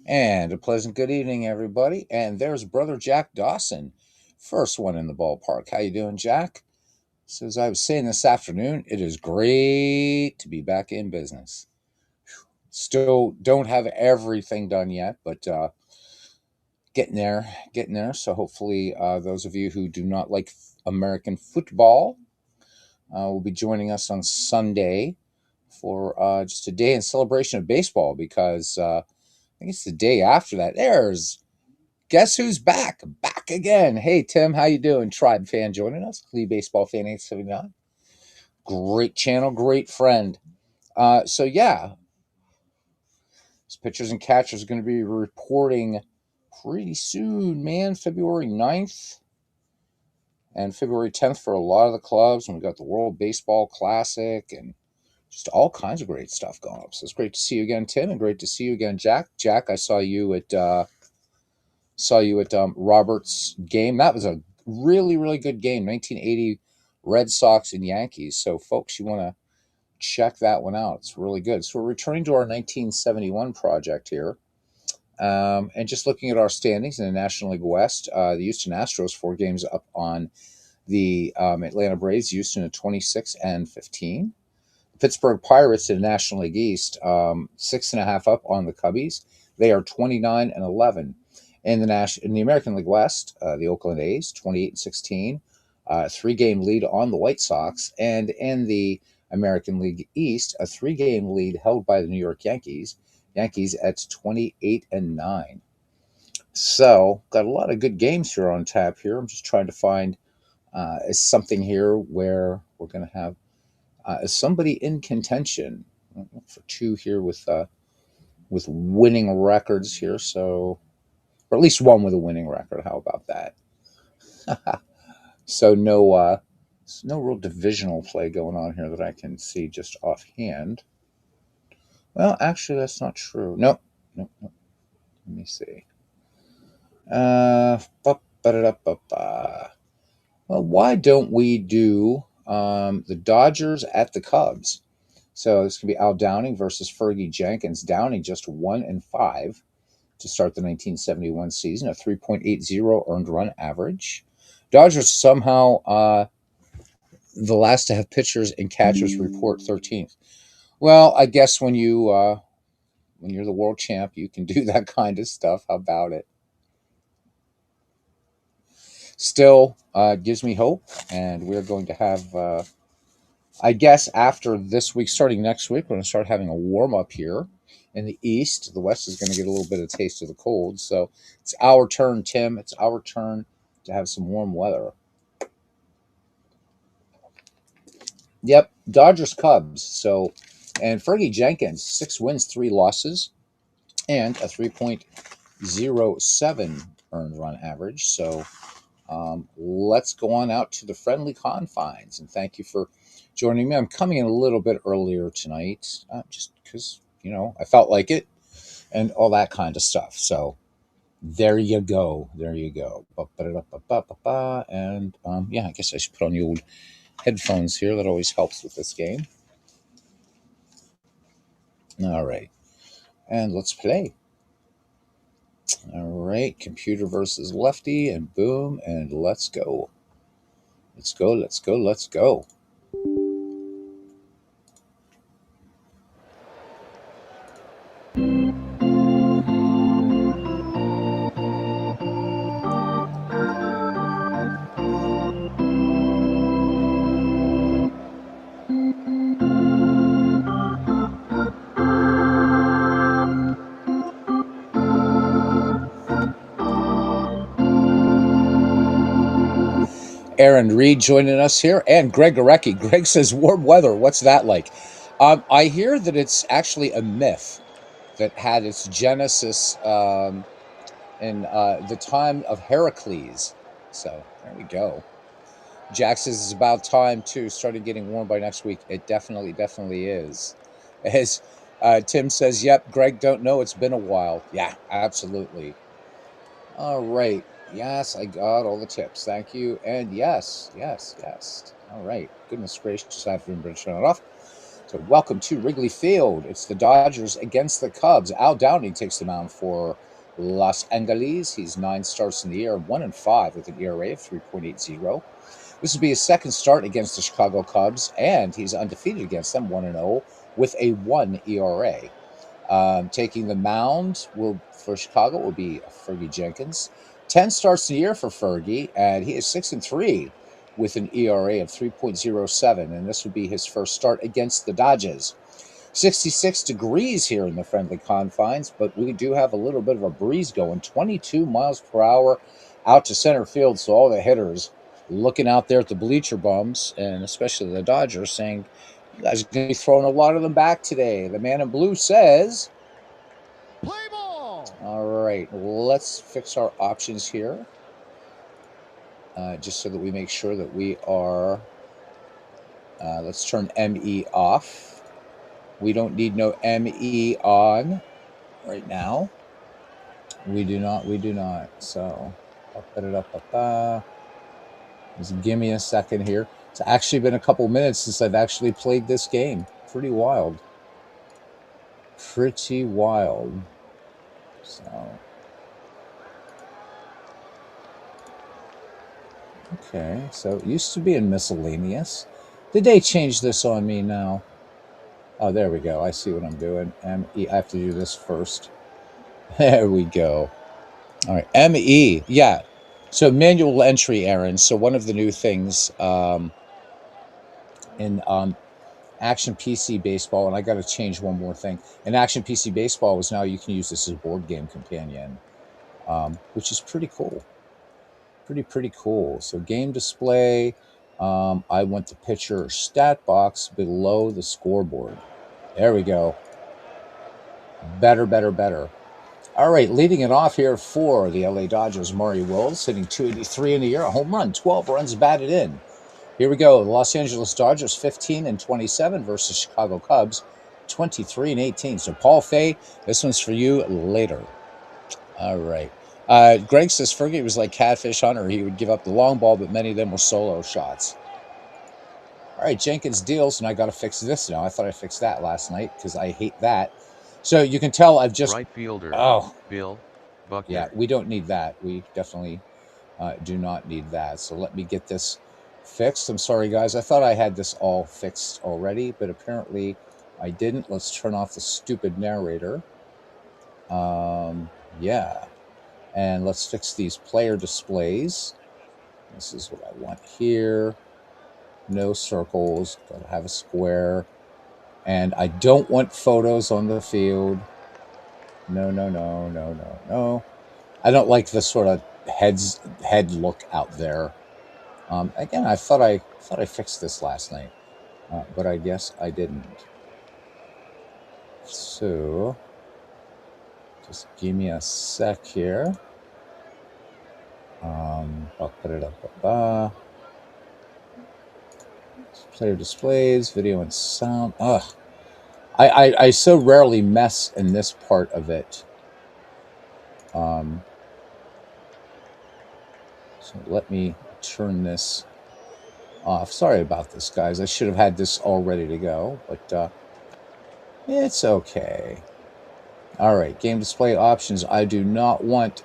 And a pleasant good evening, everybody. And there's brother Jack Dawson, first one in the ballpark. How you doing, Jack? So as I was saying this afternoon, it is great to be back in business. Still don't have everything done yet, but getting there, getting there. So hopefully, those of you who do not like American football will be joining us on Sunday for just a day in celebration of baseball because I think it's the day after that. There's Guess who's back? Back again. Hey, Tim, how you doing? Tribe fan joining us. Lee Baseball Fan 879. Great channel, great friend. So, yeah, pitchers and catchers are going to be reporting pretty soon, man. February 9th and February 10th for a lot of the clubs. And we got the World Baseball Classic and just all kinds of great stuff going up. So it's great to see you again, Tim, and great to see you again, Jack. Jack, I saw you at Robert's game. That was a really, really good game, 1980 Red Sox and Yankees. So, folks, you want to check that one out. It's really good. So, we're returning to our 1971 project here. And just looking at our standings in the National League West, the Houston Astros, 4 games up on the Atlanta Braves, Houston at 26 and 15. Pittsburgh Pirates in the National League East, 6.5 up on the Cubbies. They are 29 and 11. In the American League West, the Oakland A's 28 and 16, 3-game lead on the White Sox, and in the American League East, a 3-game lead held by the New York Yankees. Yankees at 28 and 9. So, got a lot of good games here on tap here. I'm just trying to find something here where we're going to have somebody in contention for 2 here with winning records here. So, or at least one with a winning record. How about that? So no real divisional play going on here that I can see just offhand. Well, actually, that's not true. Nope. Nope. Nope. Let me see. Ba-ba-da-ba-ba. Well, why don't we do the Dodgers at the Cubs? So this could be Al Downing versus Fergie Jenkins. Downing just 1-5 to start the 1971 season, a 3.80 earned run average. Dodgers somehow the last to have pitchers and catchers report 13th. Well, I guess when you're the world champ, you can do that kind of stuff. How about it? Still gives me hope, and we're going to have. I guess after this week, starting next week, we're going to start having a warm up here in the East. The West is going to get a little bit of taste of the cold. So it's our turn, Tim. It's our turn to have some warm weather. Yep, Dodgers Cubs. So, and Fergie Jenkins, 6 wins, 3 losses, and a 3.07 earned run average. So, let's go on out to the friendly confines. And thank you for joining me. I'm coming in a little bit earlier tonight, just because, I felt like it and all that kind of stuff. So, there you go. There you go. And yeah, I guess I should put on the old headphones here. That always helps with this game. All right. And let's play. All right. Computer versus lefty, and boom, and let's go. Let's go. Let's go. Let's go. Aaron Reed joining us here, and Greg Gorecki. Greg says, warm weather. What's that like? I hear that it's actually a myth that had its genesis in the time of Heracles. So there we go. Jack says it's about time too. Started getting warm by next week. It definitely, definitely is. As Tim says, yep, Greg, don't know. It's been a while. Yeah, absolutely. All right. Yes, I got all the tips. Thank you. And yes, yes, yes. All right. Goodness gracious, I've been turn it off. So welcome to Wrigley Field. It's the Dodgers against the Cubs. Al Downing takes the mound for Los Angeles. He's 9 starts in the year, 1-5 with an ERA of 3.80. This will be his second start against the Chicago Cubs, and he's undefeated against them, 1-0 with a 1 ERA. Taking the mound for Chicago will be Fergie Jenkins. 10 starts in the year for Fergie, and he is 6-3 with an ERA of 3.07, and this would be his first start against the Dodgers. 66 degrees here in the friendly confines, but we do have a little bit of a breeze going, 22 miles per hour out to center field, so all the hitters looking out there at the bleacher bums, and especially the Dodgers, saying, you guys are going to be throwing a lot of them back today. The man in blue says, play ball. All right, let's fix our options here, just so that we make sure that we are, let's turn ME off. We don't need no ME on right now. We do not. So, just give me a second here. It's actually been a couple minutes since I've actually played this game. Pretty wild. So, okay. So it used to be in miscellaneous. Did they change this on me now? Oh, there we go. I see what I'm doing. ME. I have to do this first. There we go. All right. ME. Yeah. So manual entry, Aaron. So one of the new things in Action PC Baseball, and I got to change one more thing. In Action PC Baseball was now you can use this as board game companion, which is pretty cool. Pretty cool. So game display. I want the pitcher stat box below the scoreboard. There we go. Better. All right, leading it off here for the LA Dodgers, Maury Wills, hitting .283 in the year, a home run, 12 runs batted in. Here we go. The Los Angeles Dodgers 15-27 versus Chicago Cubs 23-18. So Paul Fay, this one's for you later. All right. Greg says Fergie was like Catfish Hunter. He would give up the long ball, but many of them were solo shots. All right, Jenkins deals, and I got to fix this now. I thought I fixed that last night because I hate that. So you can tell I've just... Right fielder. Oh. Bill Buckner. Yeah, we don't need that. We definitely do not need that. So let me get this fixed. I'm sorry, guys. I thought I had this all fixed already, but apparently I didn't. Let's turn off the stupid narrator. Yeah. And let's fix these player displays. This is what I want here. No circles. Got to have a square. And I don't want photos on the field. No. I don't like the sort of head look out there. Again, I thought I fixed this last night, but I guess I didn't. So, just give me a sec here. I'll put it up. Player displays, video and sound. Ugh. I so rarely mess in this part of it. So let me turn this off. Sorry about this, guys. I should have had this all ready to go, but it's okay. All right, game display options. I do not want,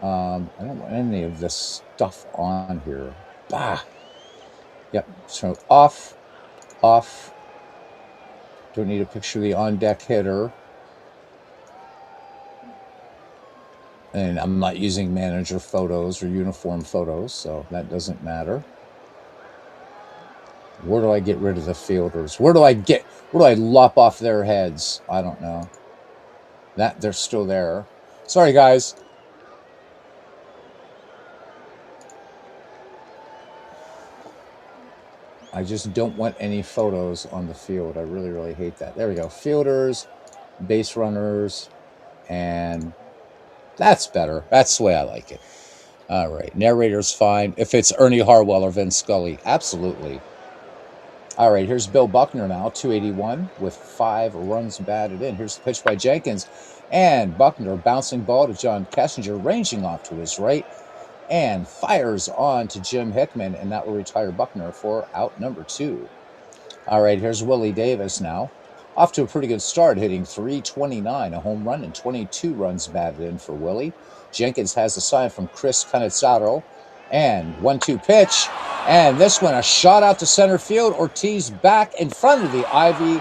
I don't want any of this stuff on here. Bah. Yep, so off. Don't need a picture of the on-deck hitter. And I'm not using manager photos or uniform photos, so that doesn't matter. Where do I get rid of the fielders? Where do I lop off their heads? I don't know. That they're still there. Sorry, guys. I just don't want any photos on the field. I really hate that. There we go. Fielders, base runners, and that's better. That's the way I like it. All right. Narrator's fine. If it's Ernie Harwell or Vin Scully, absolutely. All right. Here's Bill Buckner now, 281 with 5 runs batted in. Here's the pitch by Jenkins. And Buckner bouncing ball to John Kessinger, ranging off to his right. And fires on to Jim Hickman, and that will retire Buckner for out number 2. All right, here's Willie Davis now. Off to a pretty good start, hitting .329, a home run, and 22 runs batted in for Willie. Jenkins has a sign from Chris Cannizzaro, and 1-2 pitch. And this one, a shot out to center field. Ortiz back in front of the ivy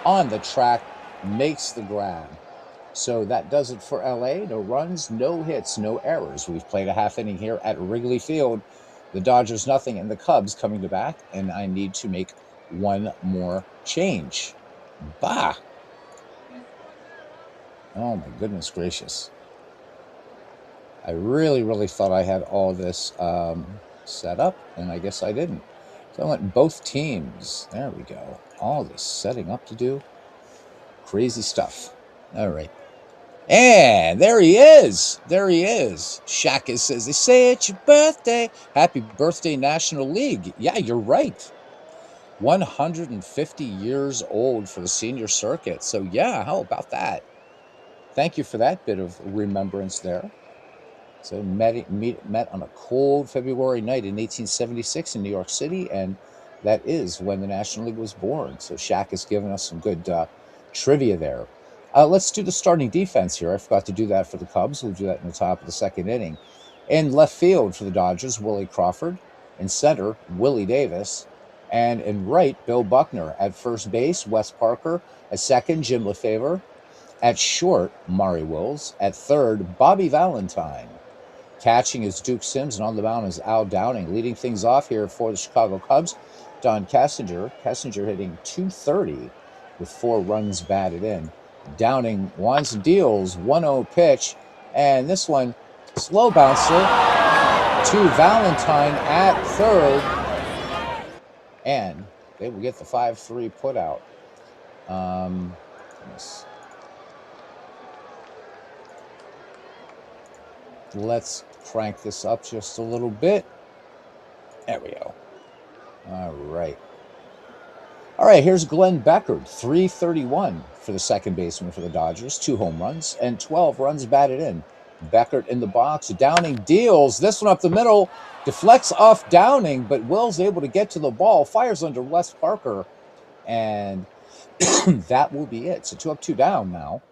on the track, makes the grab. So that does it for LA. No runs, no hits, no errors. We've played a half inning here at Wrigley Field. The Dodgers nothing, and the Cubs coming to bat, and I need to make one more change. Bah! Oh my goodness gracious. I really thought I had all this set up, and I guess I didn't. So I went both teams. There we go. All this setting up to do. Crazy stuff. All right. And there he is. There he is. Shaka says, they say it's your birthday. Happy birthday, National League. Yeah, you're right. 150 years old for the senior circuit. So yeah, how about that? Thank you for that bit of remembrance there. So met on a cold February night in 1876 in New York City, and that is when the National League was born. So Shaq has given us some good trivia there. Let's do the starting defense here. I forgot to do that for the Cubs. We'll do that in the top of the second inning. In left field for the Dodgers, Willie Crawford. In center, Willie Davis. And in right, Bill Buckner. At first base, Wes Parker. At second, Jim Lefevre. At short, Maury Wills. At third, Bobby Valentine. Catching is Duke Sims, and on the mound is Al Downing. Leading things off here for the Chicago Cubs, Don Cassinger. Cassinger hitting .230 with 4 runs batted in. Downing winds and deals, 1-0 pitch, and this one, slow bouncer to Valentine at third, and they will get the 5-3 put out. Let's crank this up just a little bit. There we go. All right. All right, here's Glenn Beckert, .331 for the second baseman for the Dodgers, 2 home runs and 12 runs batted in. Beckert in the box. Downing deals. This one up the middle. Deflects off Downing, but Will's able to get to the ball. Fires under Wes Parker, and that will be it. So 2 up, 2 down now.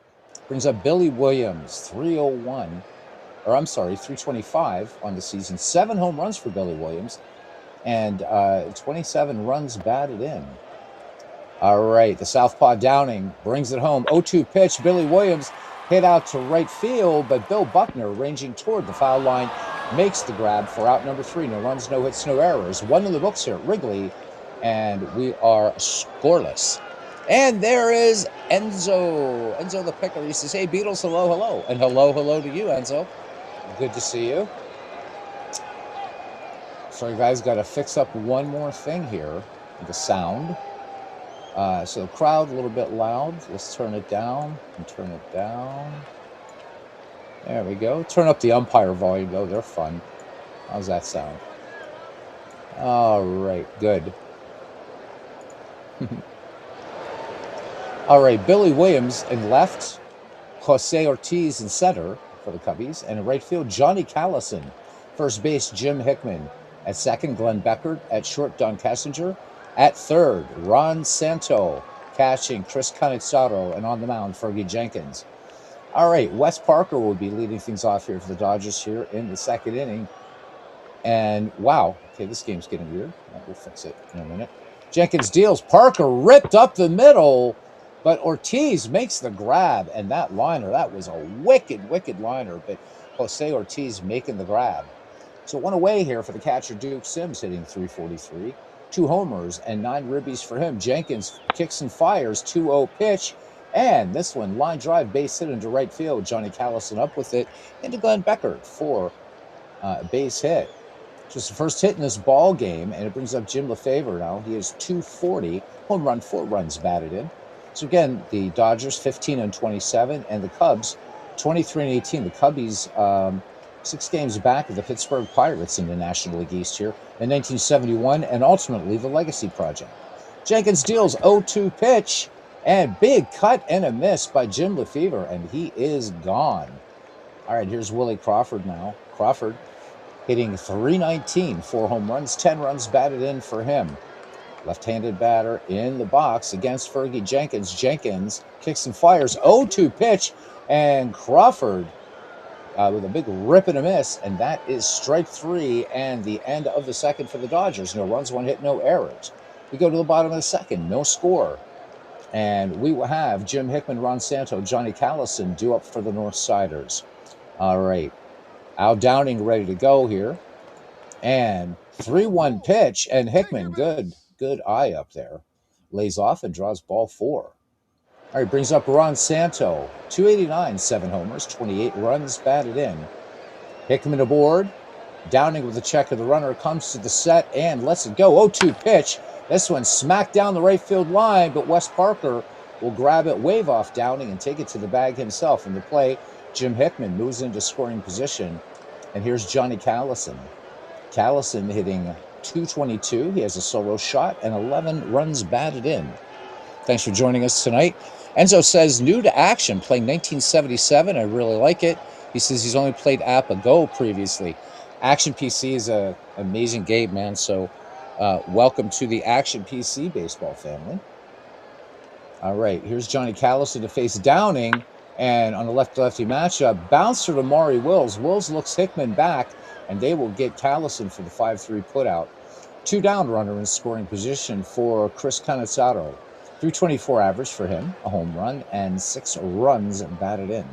Brings up Billy Williams, 325 on the season. 7 home runs for Billy Williams, and 27 runs batted in. All right, the southpaw Downing brings it home. 0-2 pitch. Billy Williams hit out to right field, but Bill Buckner, ranging toward the foul line, makes the grab for out number 3. No runs, no hits, no errors. 1 in the books here at Wrigley, and we are scoreless. And there is Enzo. Enzo the Picker. He says, hey, Beatles, hello, hello. And hello, hello to you, Enzo. Good to see you. Sorry, guys, got to fix up one more thing here, the sound. So the crowd a little bit loud. Let's turn it down and turn it down. There we go. Turn up the umpire volume, though. They're fun. How's that sound? All right, good. All right, Billy Williams in left, Jose Ortiz in center for the Cubbies, and in right field, Johnny Callison. First base, Jim Hickman. At second, Glenn Beckert. At short, Don Cassinger. At third, Ron Santo. Catching, Chris Cannizzaro. And on the mound, Fergie Jenkins. All right, Wes Parker will be leading things off here for the Dodgers here in the second inning. And wow, okay, this game's getting weird. We'll fix it in a minute. Jenkins deals. Parker ripped up the middle, but Ortiz makes the grab. And that liner, that was a wicked liner, but Jose Ortiz making the grab. So 1 away here for the catcher, Duke Sims, hitting .343. 2 homers and 9 ribbies for him. Jenkins kicks and fires, 2-0 pitch. And this one, line drive, base hit into right field. Johnny Callison up with it into Glenn Beckert for base hit. Just the first hit in this ball game, and it brings up Jim Lefevre now. He has .240, home run, 4 runs batted in. So again, the Dodgers 15-27, and the Cubs 23-18. The Cubbies 6 games back of the Pittsburgh Pirates in the National League East here in 1971, and ultimately the Legacy Project. Jenkins deals 0-2 pitch, and big cut and a miss by Jim Lefevre, and he is gone. All right, here's Willie Crawford now. Crawford hitting .319, 4 home runs, 10 runs batted in for him. Left-handed batter in the box against Fergie Jenkins. Jenkins kicks and fires. 0-2 pitch, and Crawford with a big rip and a miss, and that is strike three and the end of the second for the Dodgers. No runs, one hit, no errors. We go to the bottom of the second, no score. And we will have Jim Hickman, Ron Santo, Johnny Callison due up for the Northsiders. All right. Al Downing ready to go here. And 3-1 pitch, and Hickman, good eye up there. Lays off and draws ball 4. All right, brings up Ron Santo, 289, 7 homers, 28 runs batted in. Hickman aboard. Downing with a check of the runner, comes to the set and lets it go. 0-2 pitch. This one smacked down the right field line, but Wes Parker will grab it, wave off Downing, and take it to the bag himself. In the play, Jim Hickman moves into scoring position. And here's Johnny Callison. Callison hitting .222. He has a solo shot and 11 runs batted in. Thanks for joining us tonight. Enzo says, new to action, playing 1977. I really like it. He says he's only played APA Go previously. Action PC is an amazing game, man. So welcome to the Action PC baseball family. All right, here's Johnny Callison to face Downing. And on a lefty-lefty matchup, bouncer to Maury Wills. Wills looks Hickman back, and they will get Callison for the 5-3 putout. 2 down runner in scoring position for Chris Cannizzaro. .324 average for him, a home run, and 6 runs batted in.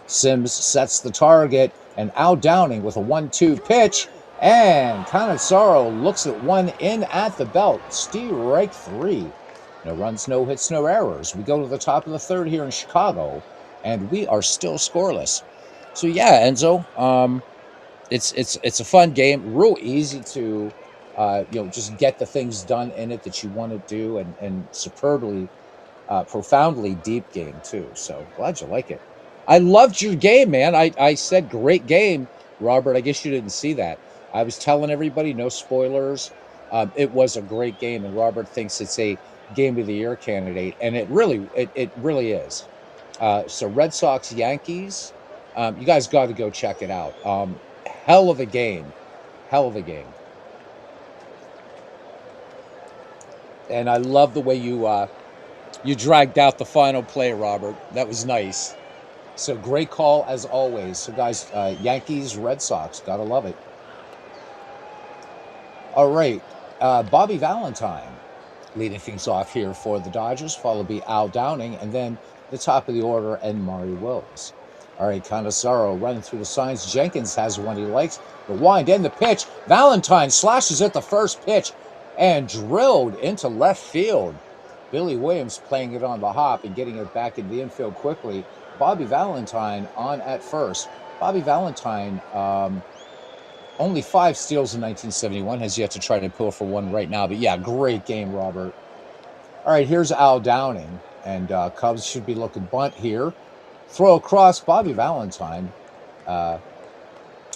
Sims sets the target, and Al Downing with a 1-2 pitch, and Cannizzaro looks at one in at the belt. Strike 3. No runs, no hits, no errors. We go to the top of the third here in Chicago, and we are still scoreless. So yeah, Enzo, it's a fun game, real easy to just get the things done in it that you want to do, and superbly, profoundly deep game too. So glad you like it. I loved your game, man. I said great game, Robert. I guess you didn't see that. I was telling everybody, no spoilers. It was a great game, and Robert thinks it's a game of the year candidate, and it really is. So Red Sox Yankees, you guys got to go check it out. Hell of a game. And I love the way you dragged out the final play, Robert. That was nice. So great call as always. So guys, Yankees, Red Sox, gotta love it. All right, Bobby Valentine leading things off here for the Dodgers, followed by Al Downing, and then the top of the order and Maury Wills. All right, Cannizzaro running through the signs. Jenkins has one he likes. The wind and the pitch. Valentine slashes at the first pitch and drilled into left field. Billy Williams playing it on the hop and getting it back into the infield quickly. Bobby Valentine on at first. Bobby Valentine, only 5 steals in 1971, has yet to try to pull for one right now. But yeah, great game, Robert. All right, here's Al Downing, and Cubs should be looking bunt here. Throw across. Bobby Valentine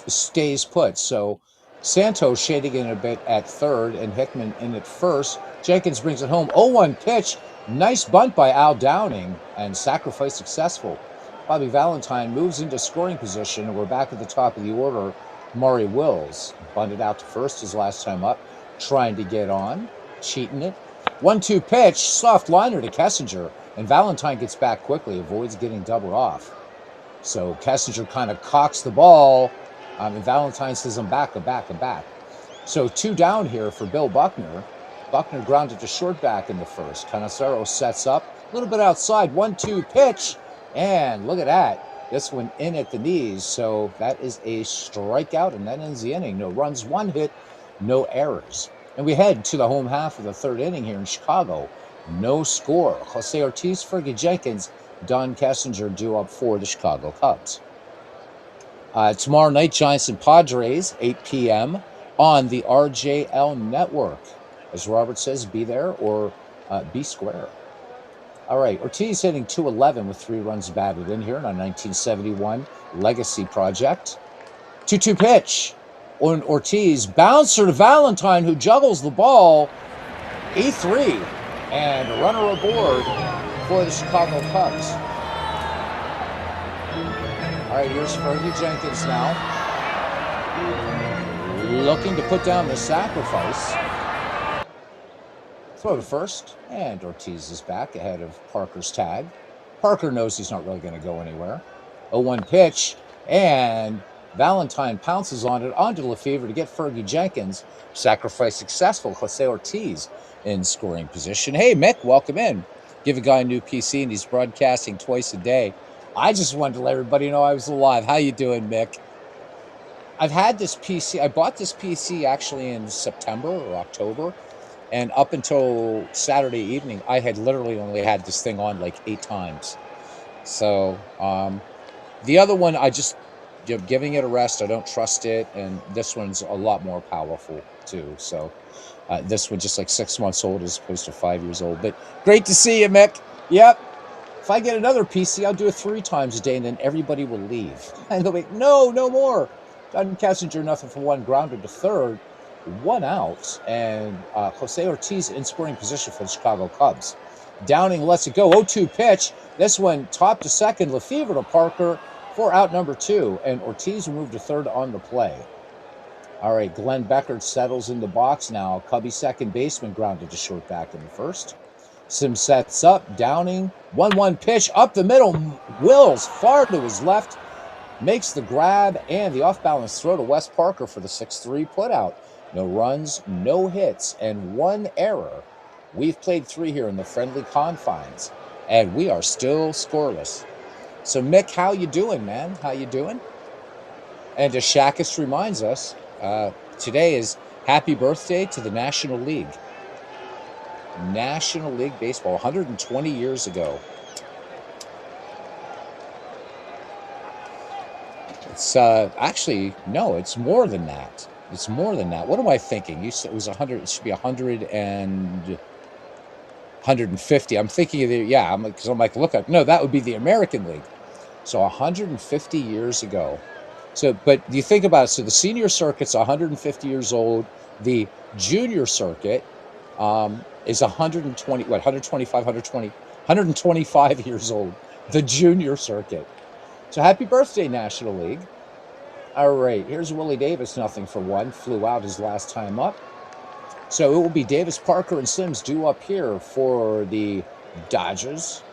stays put. So Santos shading in a bit at third, and Hickman in at first. Jenkins brings it home. 0-1 pitch. Nice bunt by Al Downing, and sacrifice successful. Bobby Valentine moves into scoring position, and we're back at the top of the order. Maury Wills bunted out to first his last time up, trying to get on, cheating it. 1-2 pitch, soft liner to Kessinger, and Valentine gets back quickly, avoids getting doubled off. So Kessinger kind of cocks the ball, and Valentine says, I'm back. So 2 down here for Bill Buckner. Buckner grounded to short back in the first. Cannizzaro sets up, a little bit outside, 1-2 pitch, and look at that. This one in at the knees, so that is a strikeout, and that ends the inning. No runs, 1 hit, no errors. And we head to the home half of the third inning here in Chicago. No score. Jose Ortiz, Fergie Jenkins, Don Kessinger due up for the Chicago Cubs. Tomorrow night, Giants and Padres, 8 p.m. on the RJL Network. As Robert says, be there or be square. All right, Ortiz hitting .211 with 3 runs batted in here in a 1971 legacy project. 2-2 pitch. Ortiz bouncer to Valentine, who juggles the ball. E3, and a runner aboard for the Chicago Cubs. All right, here's Fergie Jenkins now, looking to put down the sacrifice. Throw to first, and Ortiz is back ahead of Parker's tag. Parker knows he's not really going to go anywhere. 0-1 pitch, and Valentine pounces on it onto Lefevre to get Fergie Jenkins. Sacrifice successful. Jose Ortiz in scoring position. Hey, Mick, welcome in. Give a guy a new PC, and he's broadcasting twice a day. I just wanted to let everybody know I was alive. How you doing, Mick? I've had this PC. I bought this PC actually in September or October. And up until Saturday evening, I had literally only had this thing on like 8 times. So the other one, I just giving it a rest. I don't trust it. And this one's a lot more powerful too. So this one just like 6 months old as opposed to 5 years old. But great to see you, Mick. Yep. If I get another PC, I'll do it 3 times a day and then everybody will leave. And they'll be, no more. John Kessinger, nothing for 1, grounded to third. 1 out, and Jose Ortiz in scoring position for the Chicago Cubs. Downing lets it go. 0-2 pitch. This one top to second. Lefevre to Parker for out number 2, and Ortiz will move to third on the play. All right, Glenn Beckert settles in the box now. Cubby second baseman grounded to short back in the first. Sims sets up. Downing. 1-1 pitch up the middle. Wills far to his left. Makes the grab and the off-balance throw to Wes Parker for the 6-3 putout. No runs, no hits, and 1 error. We've played 3 here in the friendly confines, and we are still scoreless. So, Mick, how you doing, man? How you doing? And as Shakis reminds us, today is happy birthday to the National League. National League Baseball, 120 years ago. It's actually, no, it's more than that. It's more than that. What am I thinking? You said it was 100. It should be 100 and 150. I'm thinking of the, yeah, because I'm like, look up. No, that would be the American League. So 150 years ago. So, but you think about it. So the senior circuit's 150 years old. The junior circuit is 120, what, 125, 125 years old. The junior circuit. So happy birthday, National League. All right, here's Willie Davis, nothing for 1. Flew out his last time up. So it will be Davis, Parker, and Sims due up here for the Dodgers.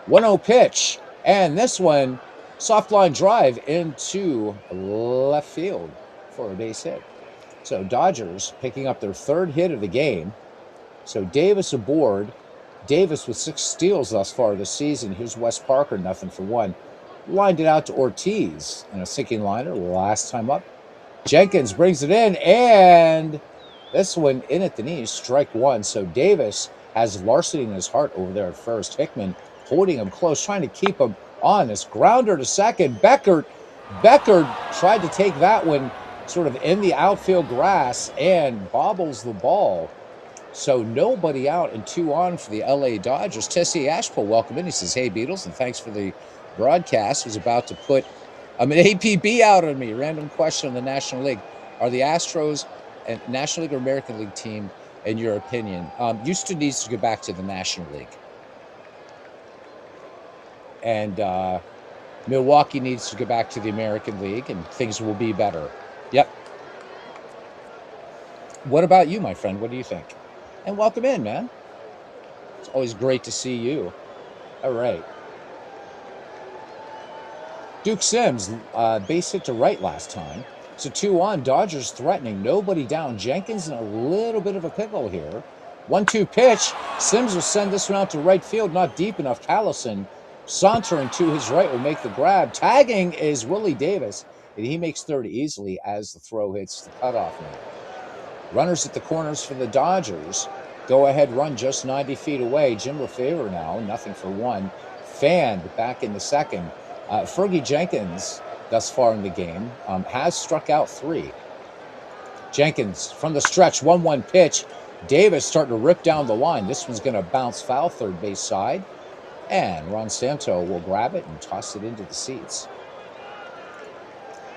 1-0 pitch. And this one, soft line drive into left field for a base hit. So Dodgers picking up their 3rd hit of the game. So Davis aboard. Davis with 6 steals thus far this season. Here's Wes Parker, nothing for 1. Lined it out to Ortiz in a sinking liner last time up. Jenkins brings it in, and this one in at the knees, strike 1. So Davis has Larceny in his heart over there at first. Hickman holding him close, trying to keep him on this grounder to second. Beckert tried to take that one sort of in the outfield grass and bobbles the ball. So nobody out and 2 on for the LA Dodgers. Tessie Ashpool, welcome in. He says, hey, Beatles, and thanks for the broadcast. Was about to put an APB out on me. Random question on the National League. Are the Astros a National League or American League team, in your opinion? Houston needs to go back to the National League. And Milwaukee needs to go back to the American League, and things will be better. Yep. What about you, my friend? What do you think? And welcome in, man. It's always great to see you. All right. Duke Sims, base hit to right last time. So 2 on, Dodgers threatening, nobody down. Jenkins in a little bit of a pickle here. 1-2 pitch. Sims will send this one out to right field, not deep enough. Callison sauntering to his right will make the grab. Tagging is Willie Davis, and he makes third easily as the throw hits the cutoff man. Runners at the corners for the Dodgers. Go ahead run just 90 feet away. Jim Lefevre now, nothing for 1. Fanned back in the second. Fergie Jenkins, thus far in the game, has struck out 3. Jenkins from the stretch, 1-1 pitch. Davis starting to rip down the line. This one's going to bounce foul third base side. And Ron Santo will grab it and toss it into the seats.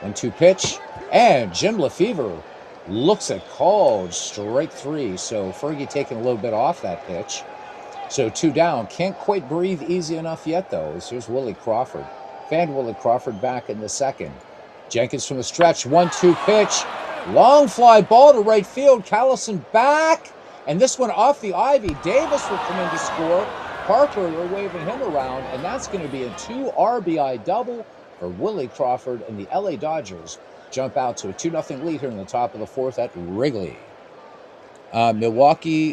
1-2 pitch. And Jim Lefevre looks at called strike 3. So Fergie taking a little bit off that pitch. So 2 down. Can't quite breathe easy enough yet, though. Here's Willie Crawford. Fan Willie Crawford back in the second. Jenkins from the stretch. 1-2 pitch. Long fly ball to right field. Callison back. And this one off the ivy. Davis will come in to score. Parker, they're waving him around, and that's going to be a 2 RBI double for Willie Crawford, and the LA Dodgers jump out to a 2-0 lead here in the top of the fourth at Wrigley. Milwaukee,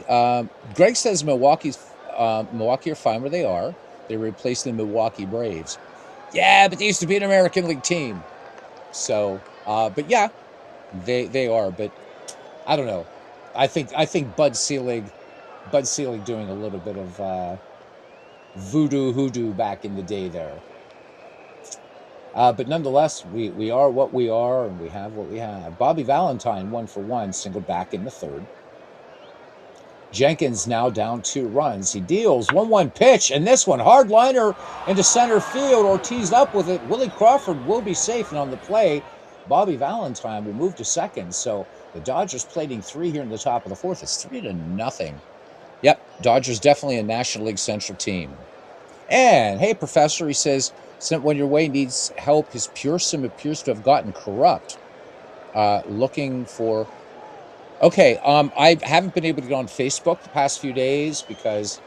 Greg says Milwaukee are fine where they are. They replaced the Milwaukee Braves. Yeah, but they used to be an American League team. So, but yeah, they are. But I don't know. I think Bud Selig doing a little bit of voodoo hoodoo back in the day there. But nonetheless, we are what we are, and we have what we have. Bobby Valentine, 1 for 1, singled back in the third. Jenkins now down 2 runs. He deals 1-1 pitch, and this one, hard liner into center field. Ortiz up with it. Willie Crawford will be safe, and on the play, Bobby Valentine will move to second. So the Dodgers plating 3 here in the top of the fourth. It's 3-0. Yep, Dodgers definitely a National League Central team. And, hey, Professor, he says, Sent One Your Way needs help. His Pure Sim appears to have gotten corrupt. Looking for... Okay, I haven't been able to get on Facebook the past few days because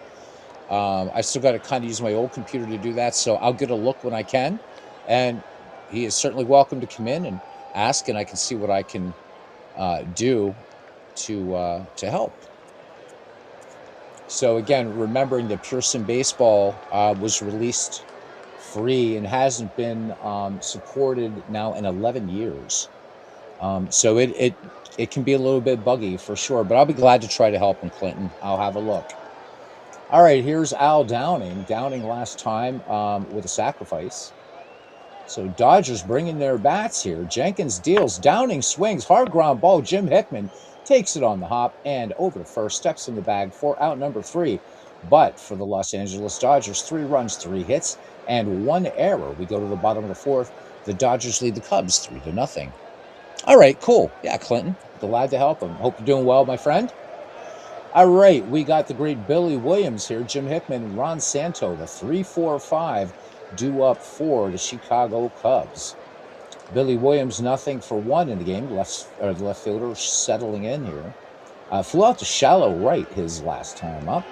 I still got to kind of use my old computer to do that. So I'll get a look when I can. And he is certainly welcome to come in and ask, and I can see what I can do to help. So again, remembering that Pure Sim Baseball was released free and hasn't been supported now in 11 years. So it can be a little bit buggy for sure, but I'll be glad to try to help him, Clinton. I'll have a look. All right, here's Al Downing. Downing last time with a sacrifice. So Dodgers bringing their bats here. Jenkins deals. Downing swings. Hard ground ball. Jim Hickman takes it on the hop and over to first. Steps in the bag for out number 3. But for the Los Angeles Dodgers, 3 runs, 3 hits, and 1 error. We go to the bottom of the fourth. The Dodgers lead the Cubs 3-0. All right, cool. Yeah, Clinton. Glad to help him. Hope you're doing well, my friend. All right, we got the great Billy Williams here. Jim Hickman and Ron Santo, the 3-4-5, due up for the Chicago Cubs. Billy Williams, 0 for 1 in the game. The left fielder settling in here. Flew out to shallow right his last time up.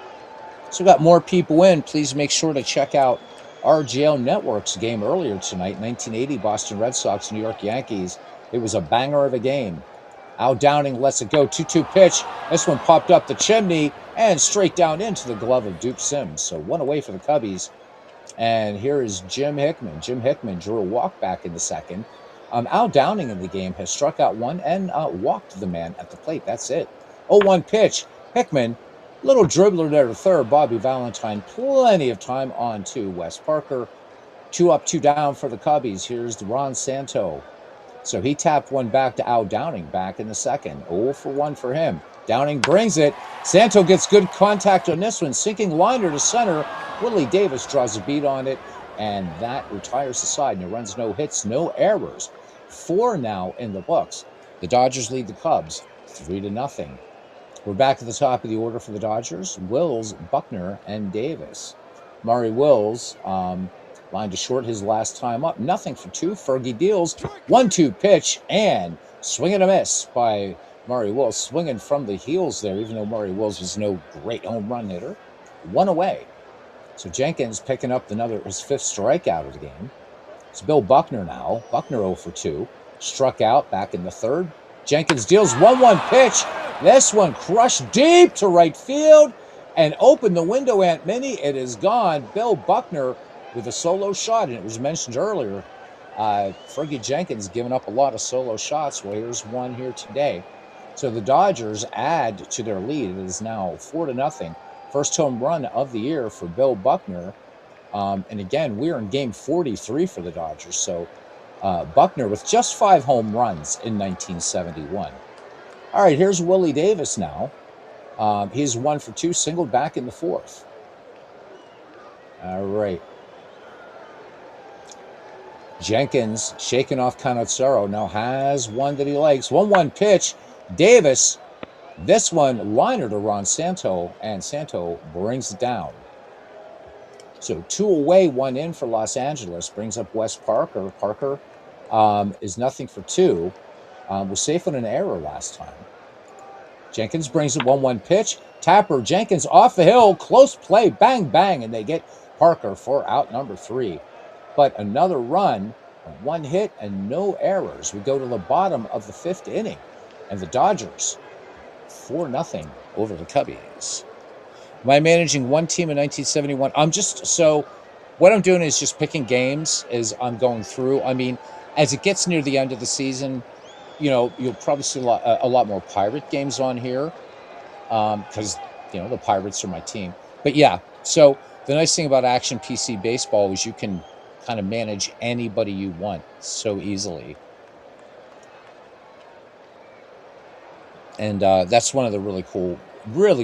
So we got more people in. Please make sure to check out RGL Network's game earlier tonight, 1980 Boston Red Sox, New York Yankees. It was a banger of a game. Al Downing lets it go. 2-2 pitch. This one popped up the chimney and straight down into the glove of Duke Sims. So 1 away for the Cubbies. And here is Jim Hickman. Jim Hickman drew a walk back in the second. Al Downing in the game has struck out 1 and walked the man at the plate. That's it. 0-1 pitch. Hickman, little dribbler there to third. Bobby Valentine, plenty of time on to Wes Parker. 2 up, 2 down for the Cubbies. Here's Ron Santo. So he tapped 1 back to Al Downing back in the second. 0 for 1 for him. Downing brings it. Santo gets good contact on this one. Sinking liner to center. Willie Davis draws a beat on it, and that retires the side. No runs, no hits, no errors. 4 now in the books. The Dodgers lead the Cubs 3-0. We're back at the top of the order for the Dodgers. Wills, Buckner, and Davis. Maury Wills lined to short his last time up. 0 for 2. Fergie deals. 1-2 pitch and swing and a miss by Maury Wills. Swinging from the heels there, even though Maury Wills was no great home run hitter. 1 away. So Jenkins picking up his 5th strikeout of the game. It's Bill Buckner now. Buckner 0 for 2. Struck out back in the third. Jenkins deals 1-1 pitch. This one crushed deep to right field and opened the window, Aunt Minnie. It is gone. Bill Buckner with a solo shot, and it was mentioned earlier, Fergie Jenkins giving up a lot of solo shots. Well, here's one here today. So the Dodgers add to their lead. It is now 4-0. First home run of the year for Bill Buckner. And again, we're in game 43 for the Dodgers. So Buckner with just 5 home runs in 1971. All right, here's Willie Davis now. He's 1 for 2, singled back in the fourth. All right. Jenkins shaking off Cannizzaro. Now has one that he likes. 1-1 pitch. Davis, this one liner to Ron Santo, and Santo brings it down. So 2 away, 1 in for Los Angeles. Brings up Wes Parker. Parker is 0 for 2. Was safe on an error last time. Jenkins brings a 1-1 pitch. Tapper, Jenkins off the hill, close play, bang, bang, and they get Parker for out number 3. But another run, 1 hit, and no errors. We go to the bottom of the 5th inning, and the Dodgers 4-0 over the Cubbies. Am I managing one team in 1971? What I'm doing is just picking games as I'm going through. I mean, as it gets near the end of the season, you'll probably see a lot more Pirate games on here because, the Pirates are my team. But yeah, so the nice thing about Action PC Baseball is you can kind of manage anybody you want so easily. And that's one of the really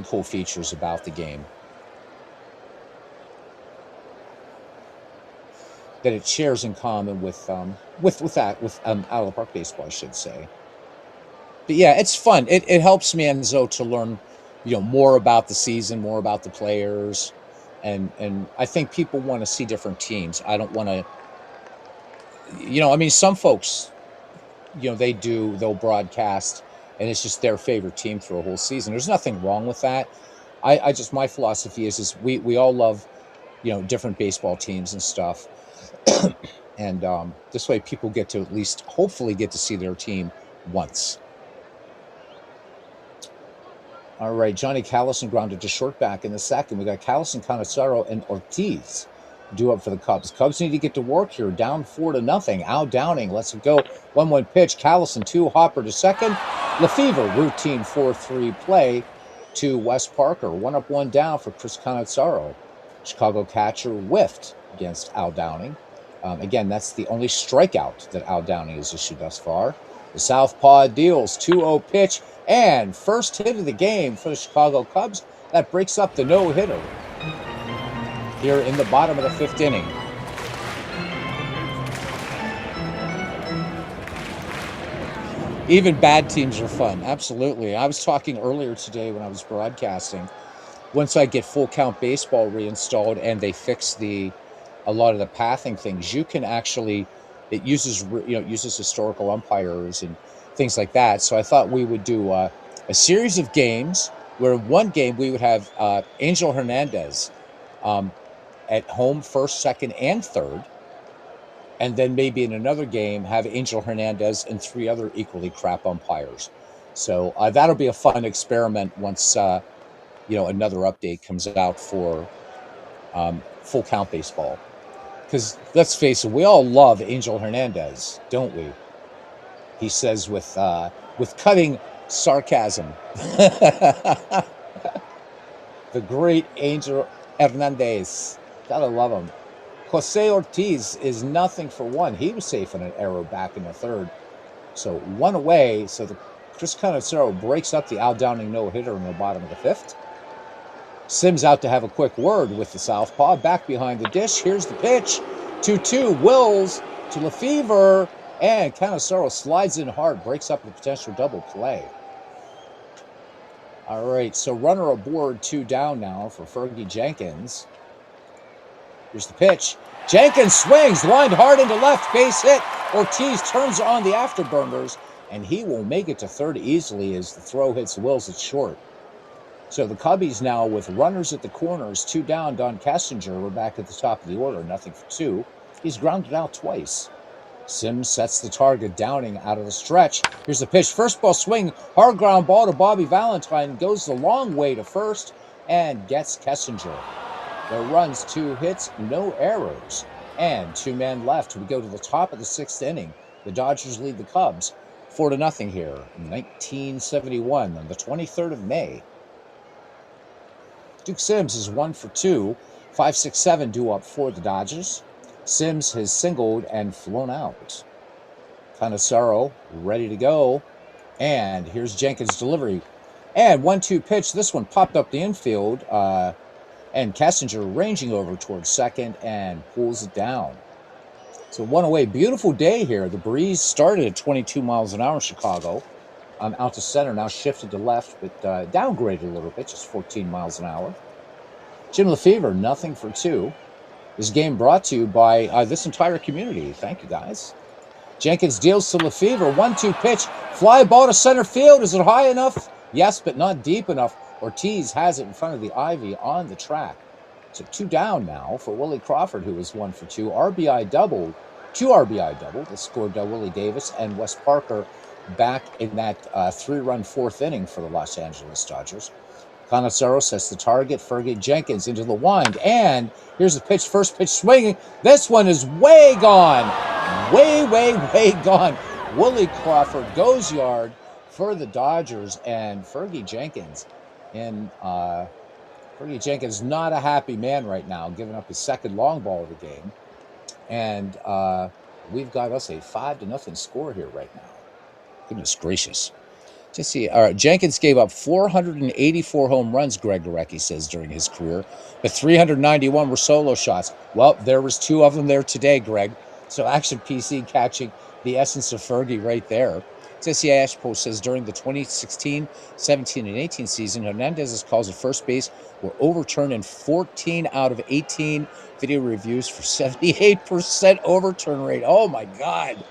cool features about the game. That it shares in common with Out of the Park Baseball, I should say. But yeah, it's fun. It helps me, Enzo, to learn, more about the season, more about the players, and I think people want to see different teams. I don't want to, some folks, they'll broadcast, and it's just their favorite team through a whole season. There's nothing wrong with that. My philosophy is we all love, different baseball teams and stuff. And this way people get to at least hopefully get to see their team once. All right, Johnny Callison grounded to short back in the second. We got Callison, Cannizzaro, and Ortiz due up for the Cubs. Cubs need to get to work here, down 4-0. Al Downing lets it go. 1-1 pitch. Callison 2, Hopper to second. Lefevre, routine 4-3 play to Wes Parker. 1 up, 1 down for Chris Cannizzaro. Chicago catcher whiffed against Al Downing. Again, that's the only strikeout that Al Downing has issued thus far. The Southpaw deals 2-0 pitch and first hit of the game for the Chicago Cubs. That breaks up the no-hitter here in the bottom of the 5th inning. Even bad teams are fun. Absolutely. I was talking earlier today when I was broadcasting. Once I get Full Count Baseball reinstalled and they fix a lot of the pathing things, you can actually, it uses historical umpires and things like that. So I thought we would do a series of games where one game we would have Angel Hernandez at home, first, second, and third. And then maybe in another game have Angel Hernandez and 3 other equally crap umpires. So that'll be a fun experiment once, another update comes out for Full Count Baseball. Because let's face it, we all love Angel Hernandez, don't we? He says with cutting sarcasm. The great Angel Hernandez. Gotta love him. Jose Ortiz is nothing for 1. He was safe on an error back in the 3rd. So 1 away. So the Chris Cannizzaro breaks up the Al Downing no-hitter in the bottom of the 5th. Sims out to have a quick word with the Southpaw. Back behind the dish. Here's the pitch. 2-2. Wills to Lefevre. And Cannizzaro slides in hard. Breaks up the potential double play. All right. So runner aboard, 2 down now for Fergie Jenkins. Here's the pitch. Jenkins swings. Lined hard into left. Base hit. Ortiz turns on the afterburners. And he will make it to third easily as the throw hits Wills at short. So the Cubbies now with runners at the corners, 2 down. Don Kessinger, we're back at the top of the order, 0-2. He's grounded out twice. Sims sets the target. Downing out of the stretch. Here's the pitch. First ball swing. Hard ground ball to Bobby Valentine. Goes the long way to first and gets Kessinger. The runs, 2 hits, no errors. And 2 men left. We go to the top of the 6th inning. The Dodgers lead the Cubs 4-0 here in 1971 on the 23rd of May. Duke Sims is 1 for 2. 5-6-7 due up for the Dodgers. Sims has singled and flown out. Cannizzaro ready to go. And here's Jenkins' delivery. And 1-2 pitch. This one popped up the infield. And Kessinger ranging over towards second and pulls it down. So 1 away. Beautiful day here. The breeze started at 22 miles an hour in Chicago. Out to center, now shifted to left, but downgraded a little bit, just 14 miles an hour. Jim Lefevre, 0 for 2. This game brought to you by this entire community. Thank you, guys. Jenkins deals to Lefevre. 1-2 pitch. Fly ball to center field. Is it high enough? Yes, but not deep enough. Ortiz has it in front of the ivy on the track. So 2 down now for Willie Crawford, who was 1 for 2. RBI doubled, 2 RBI doubled that scored Willie Davis and Wes Parker back in that 3-run fourth inning for the Los Angeles Dodgers. Cannizzaro sets the target. Fergie Jenkins into the wind. And here's the pitch. First pitch swinging. This one is way gone. Way gone. Willie Crawford goes yard for the Dodgers. And Fergie Jenkins not a happy man right now, giving up his second long ball of the game. And we've got us a 5-0 score here right now. Goodness gracious. Just see. All right, Jenkins gave up 484 home runs, Greg Gurecki says, during his career, but 391 were solo shots. Well, there was 2 of them there today, Greg. So Action PC catching the essence of Fergie right there. Jesse Ashpo says during the 2016, 17, and 18 season, Hernandez's calls at first base were overturned in 14 out of 18 video reviews for 78% overturn rate. Oh my God.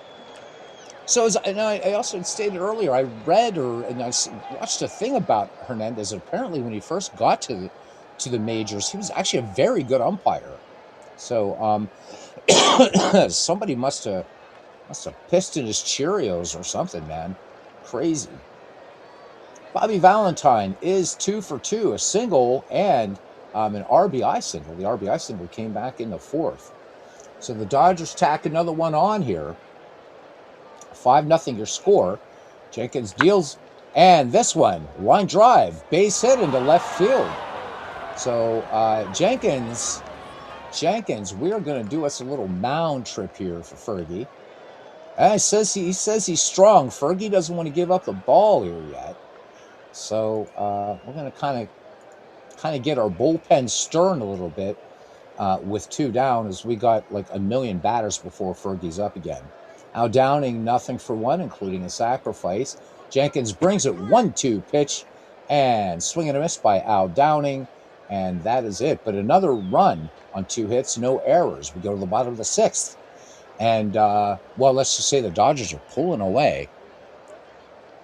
So I also stated earlier, I read and I watched a thing about Hernandez. Apparently, when he first got to the majors, he was actually a very good umpire. So somebody must have pissed in his Cheerios or something, man. Crazy. Bobby Valentine is 2 for 2, a single and an RBI single. The RBI single came back in the 4th. So the Dodgers tack another one on here. 5-0 your score. Jenkins deals, and this one, line drive, base hit into left field. So Jenkins, we are going to do us a little mound trip here for Fergie. And he says he's strong. Fergie doesn't want to give up the ball here yet. So we're going to kind of get our bullpen stirring a little bit with 2 down, as we got like a million batters before Fergie's up again. Al Downing, 0 for 1, including a sacrifice. Jenkins brings it 1-2 pitch and swing and a miss by Al Downing, and that is it. But another run on 2 hits, no errors. We go to the bottom of the 6th, and let's just say the Dodgers are pulling away.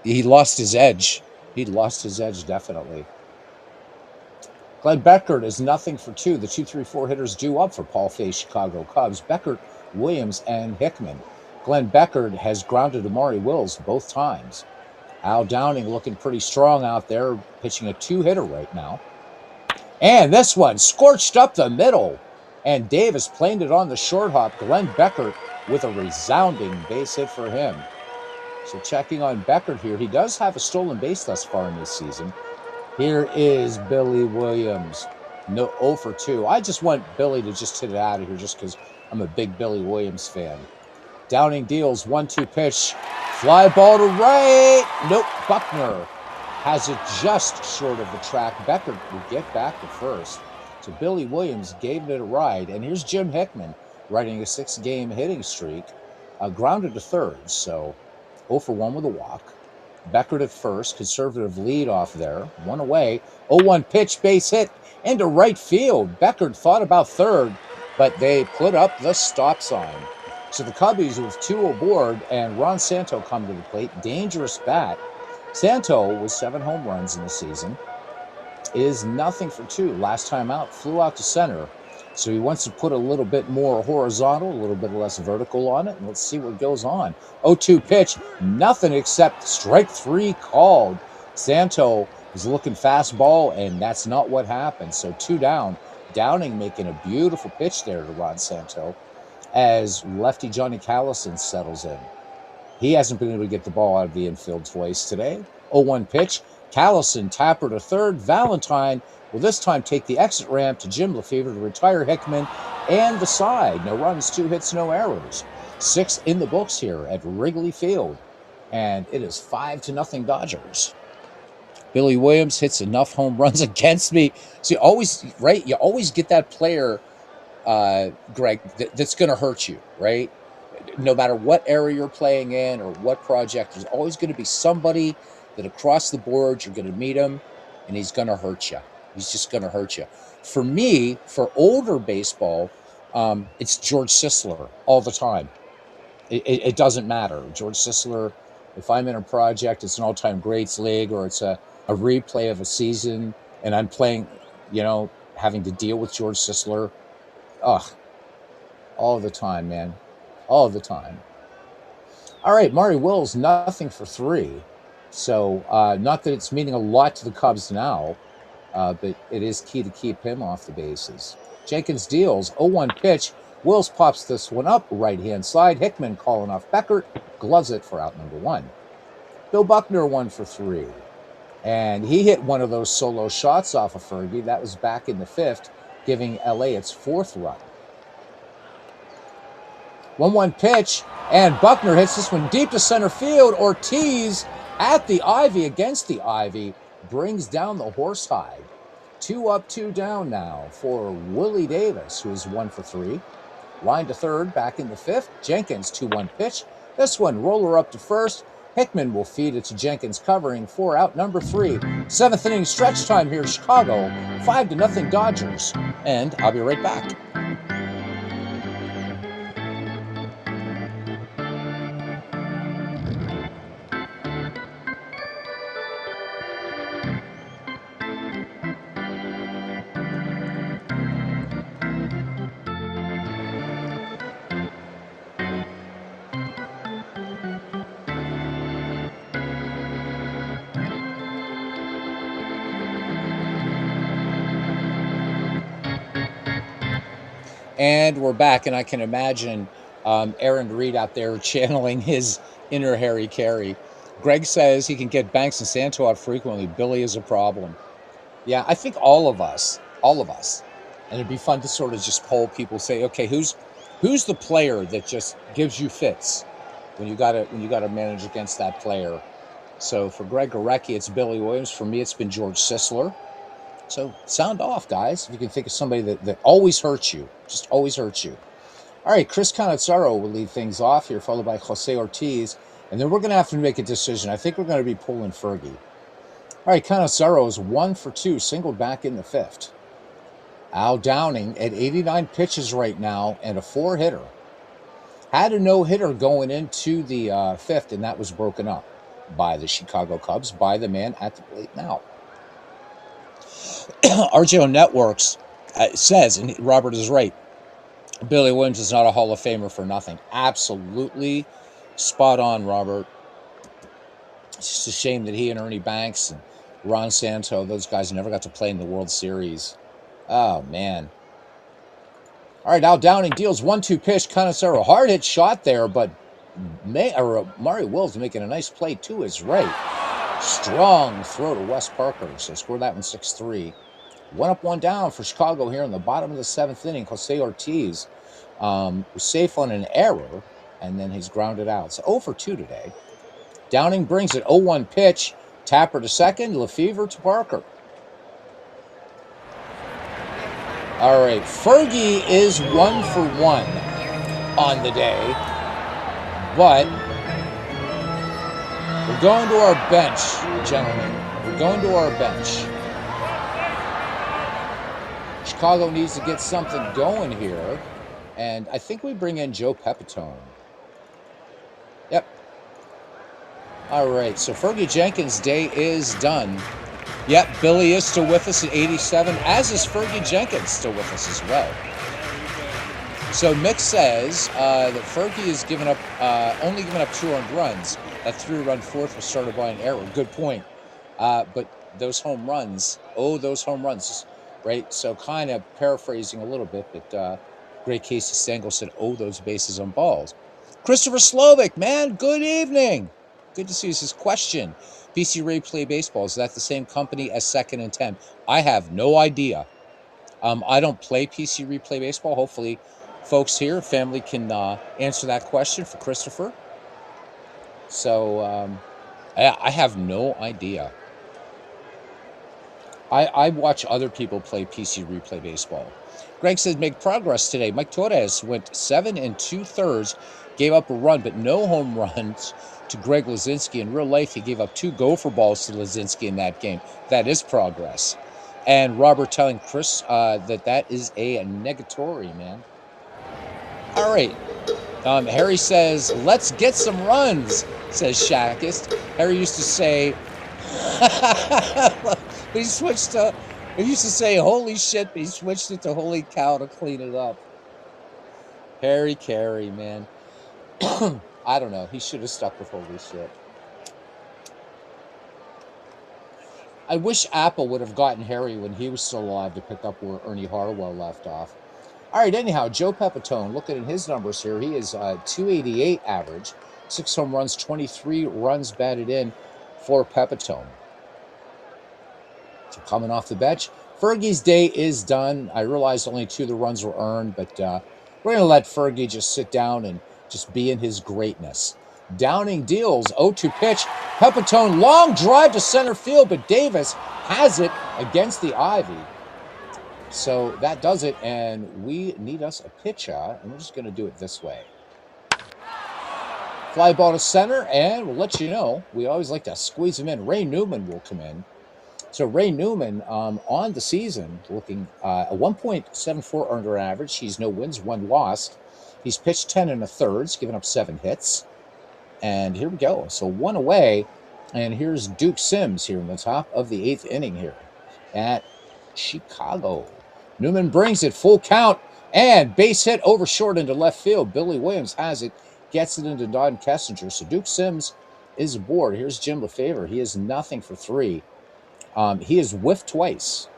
He lost his edge. Definitely. Glenn Beckert is 0 for 2. The 2-3-4 hitters due up for Paul Fay's Chicago Cubs. Beckert, Williams, and Hickman. Glenn Beckert has grounded Amari Wills both times. Al Downing looking pretty strong out there, pitching a 2-hitter right now. And this one scorched up the middle. And Davis planed it on the short hop. Glenn Beckert with a resounding base hit for him. So checking on Beckert here, he does have a stolen base thus far in this season. Here is Billy Williams. 0 for 2. I just want Billy to just hit it out of here just because I'm a big Billy Williams fan. Downing deals 1-2 pitch. Fly ball to right. Nope. Buckner has it just short of the track. Beckert will get back to first. So Billy Williams gave it a ride. And here's Jim Hickman riding a 6-game hitting streak. Grounded to third. So 0 for 1 with a walk. Beckert at first. Conservative lead off there. 1 away. 0-1 pitch. Base hit into right field. Beckert thought about third, but they put up the stop sign. So the Cubbies with 2 aboard, and Ron Santo come to the plate. Dangerous bat. Santo with 7 home runs in the season is 0 for 2. Last time out, flew out to center. So he wants to put a little bit more horizontal, a little bit less vertical on it, and let's see what goes on. 0-2 pitch, nothing except strike 3 called. Santo is looking fastball, and that's not what happened. So 2 down. Downing making a beautiful pitch there to Ron Santo as lefty Johnny Callison settles in. He hasn't been able to get the ball out of the infield twice today. 0-1 pitch. Callison tapper to third. Valentine will this time take the exit ramp to Jim Lefevre to retire Hickman and the side. No runs, 2 hits, no errors. 6 in the books here at Wrigley Field. And it is 5-0 Dodgers. Billy Williams hits enough home runs against me. So you always get that player, Greg, that's going to hurt you, right? No matter what area you're playing in or what project, there's always going to be somebody that across the board you're going to meet him, and he's going to hurt you. He's just going to hurt you. For me, for older baseball, it's George Sisler all the time. It doesn't matter. George Sisler, if I'm in a project, it's an all-time greats league, or it's a a replay of a season, and I'm playing, having to deal with George Sisler. Ugh, all the time, man. All the time. All right, Maury Wills, nothing for 3. So, not that it's meaning a lot to the Cubs now, but it is key to keep him off the bases. Jenkins deals 0-1 pitch. Wills pops this one up, right-hand side. Hickman calling off Beckert, gloves it for out number 1. Bill Buckner 1 for 3. And he hit one of those solo shots off of Fergie. That was back in the 5th, giving LA its 4th run. 1-1 pitch, and Buckner hits this one deep to center field. Ortiz at the Ivy, against the Ivy, brings down the horsehide. 2 up, 2 down now for Willie Davis, who is 1 for 3. Line to third, back in the 5th. Jenkins, 2-1 pitch. This one, roller up to first. Hickman will feed it to Jenkins, covering for out number 3. 7th inning stretch time here, Chicago, 5-0 Dodgers. And I'll be right back. And we're back, and I can imagine Aaron Reed out there channeling his inner Harry Carey. Greg says he can get Banks and Santo out frequently. Billy is a problem. Yeah, I think all of us, and it'd be fun to sort of just poll people, say, okay, who's the player that just gives you fits when you gotta manage against that player? So for Greg Gorecki, it's Billy Williams. For me, it's been George Sisler. So sound off, guys, if you can think of somebody that always hurts you, just always hurts you. All right, Chris Canizzaro will lead things off here, followed by Jose Ortiz, and then we're going to have to make a decision. I think we're going to be pulling Fergie. All right, Canizzaro is 1 for 2, singled back in the 5th. Al Downing at 89 pitches right now and a 4-hitter. Had a no-hitter going into the 5th, and that was broken up by the Chicago Cubs, by the man at the plate now. RJO Networks says, and Robert is right, Billy Williams is not a Hall of Famer for nothing. Absolutely spot on, Robert. It's just a shame that he and Ernie Banks and Ron Santo, those guys never got to play in the World Series. Oh, man. All right, Al Downing deals 1-2 pitch. Canizzaro, hard hit shot there, but Maury Wills making a nice play to his right. Strong throw to Wes Parker. So score that one 6-3. 1 up, 1 down for Chicago here in the bottom of the 7th inning. Jose Ortiz was safe on an error, and then he's grounded out. So 0 for 2 today. Downing brings it 0-1 pitch. Tapper to second. Lefevre to Parker. All right, Fergie is 1 for 1 on the day, but we're going to our bench, gentlemen. We're going to our bench. Chicago needs to get something going here, and I think we bring in Joe Pepitone. Yep. All right, so Fergie Jenkins' day is done. Yep, Billy is still with us at 87, as is Fergie Jenkins still with us as well. So Mick says that Fergie has only given up 2 earned runs. That 3-run 4th was started by an error. Good point. But those home runs, right? So kind of paraphrasing a little bit, but great Casey Stengel said, those bases on balls. Christopher Slovic, man, good evening. Good to see you. This is question. PC Replay Baseball, is that the same company as Second and 10? I have no idea. I don't play PC Replay Baseball. Hopefully, folks here, family can answer that question for Christopher. So, I have no idea. I watch other people play PC Replay Baseball. Greg says, make progress today. Mike Torres went 7 2/3, gave up a run, but no home runs to Greg Lazinski. In real life, he gave up 2 gopher balls to Lazinski in that game. That is progress. And Robert telling Chris that is a negatory, man. All right. Harry says, let's get some runs, says Shakist. Harry used to say, He switched to, he used to say holy shit, but he switched it to holy cow to clean it up. Harry Carey, man. I don't know. He should have stuck with holy shit. I wish Apple would have gotten Harry when he was still alive to pick up where Ernie Harwell left off. All right, anyhow, Joe Pepitone, looking at his numbers here, he is 288 average, 6 home runs, 23 runs batted in for Pepitone. So coming off the bench, Fergie's day is done. I realized only 2 of the runs were earned, but we're going to let Fergie just sit down and just be in his greatness. Downing deals 0-2 pitch. Pepitone, long drive to center field, but Davis has it against the ivy. So that does it, and we need us a pitcher, and we're just going to do it this way. Fly ball to center, and we'll let you know. We always like to squeeze him in. Ray Newman will come in. So Ray Newman on the season, looking a 1.74 earned run average. He's no wins, 1 loss. He's pitched 10 1/3, given up 7 hits. And here we go. So 1 away, and here's Duke Sims here in the top of the 8th inning here at Chicago. Newman brings it, full count, and base hit over short into left field. Billy Williams has it, gets it into Don Kessinger. So Duke Sims is aboard. Here's Jim Lefevre. He is nothing for 3. He is whiffed twice.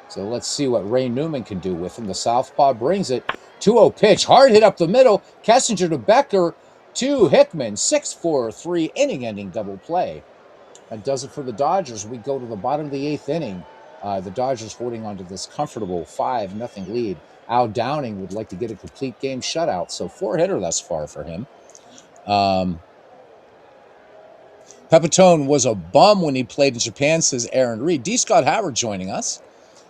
So let's see what Ray Newman can do with him. The southpaw brings it. 2-0 pitch. Hard hit up the middle. Kessinger to Becker to Hickman. 6-4-3 inning-ending double play. That does it for the Dodgers. We go to the bottom of the 8th inning. The Dodgers holding on to this comfortable 5-0 lead. Al Downing would like to get a complete game shutout. So 4-hitter thus far for him. Pepitone was a bum when he played in Japan, says Aaron Reed. D. Scott Howard joining us.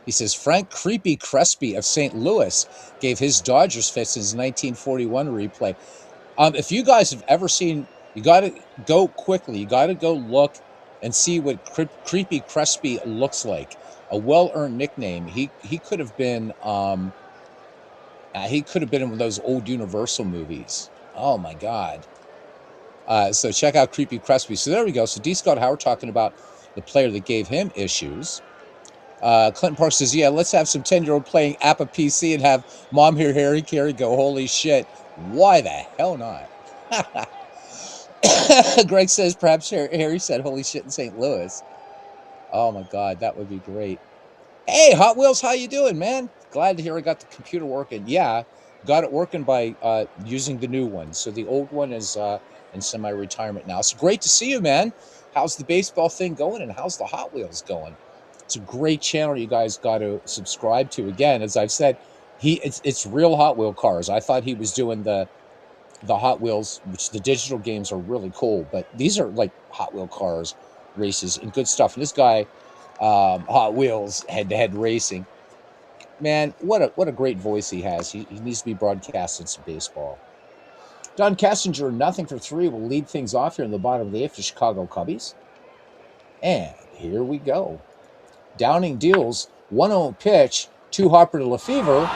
He says Frank Creepy Crespi of St. Louis gave his Dodgers fits in his 1941 replay. If you guys have ever seen, you got to go quickly. You got to go look and see what Creepy Crespi looks like. A well-earned nickname. He could have been in those old Universal movies. Oh my God. So check out Creepy Crespi. So there we go. So D. Scott Howard talking about the player that gave him issues. Clinton Park says, yeah, let's have some 10-year-old playing Appa PC and have Mom hear Harry Carey go, holy shit. Why the hell not? Greg says, perhaps Harry said holy shit in St. Louis. Oh my God, that would be great. Hey, Hot Wheels, how you doing, man? Glad to hear I got the computer working. Yeah, got it working by using the new one. So the old one is in semi-retirement now. So great to see you, man. How's the baseball thing going, and how's the Hot Wheels going? It's a great channel you guys got to subscribe to. Again, as I've said, it's real Hot Wheel cars. I thought he was doing the Hot Wheels, which the digital games are really cool, but these are like Hot Wheel cars, races, and good stuff. And this guy, Hot Wheels head-to-head racing, man, what a great voice he has. He needs to be broadcasting some baseball. Don Kessinger, nothing for 3, will lead things off here in the bottom of the 8th for Chicago Cubbies. And here we go. Downing deals 1-0 pitch to Harper to Lefevre,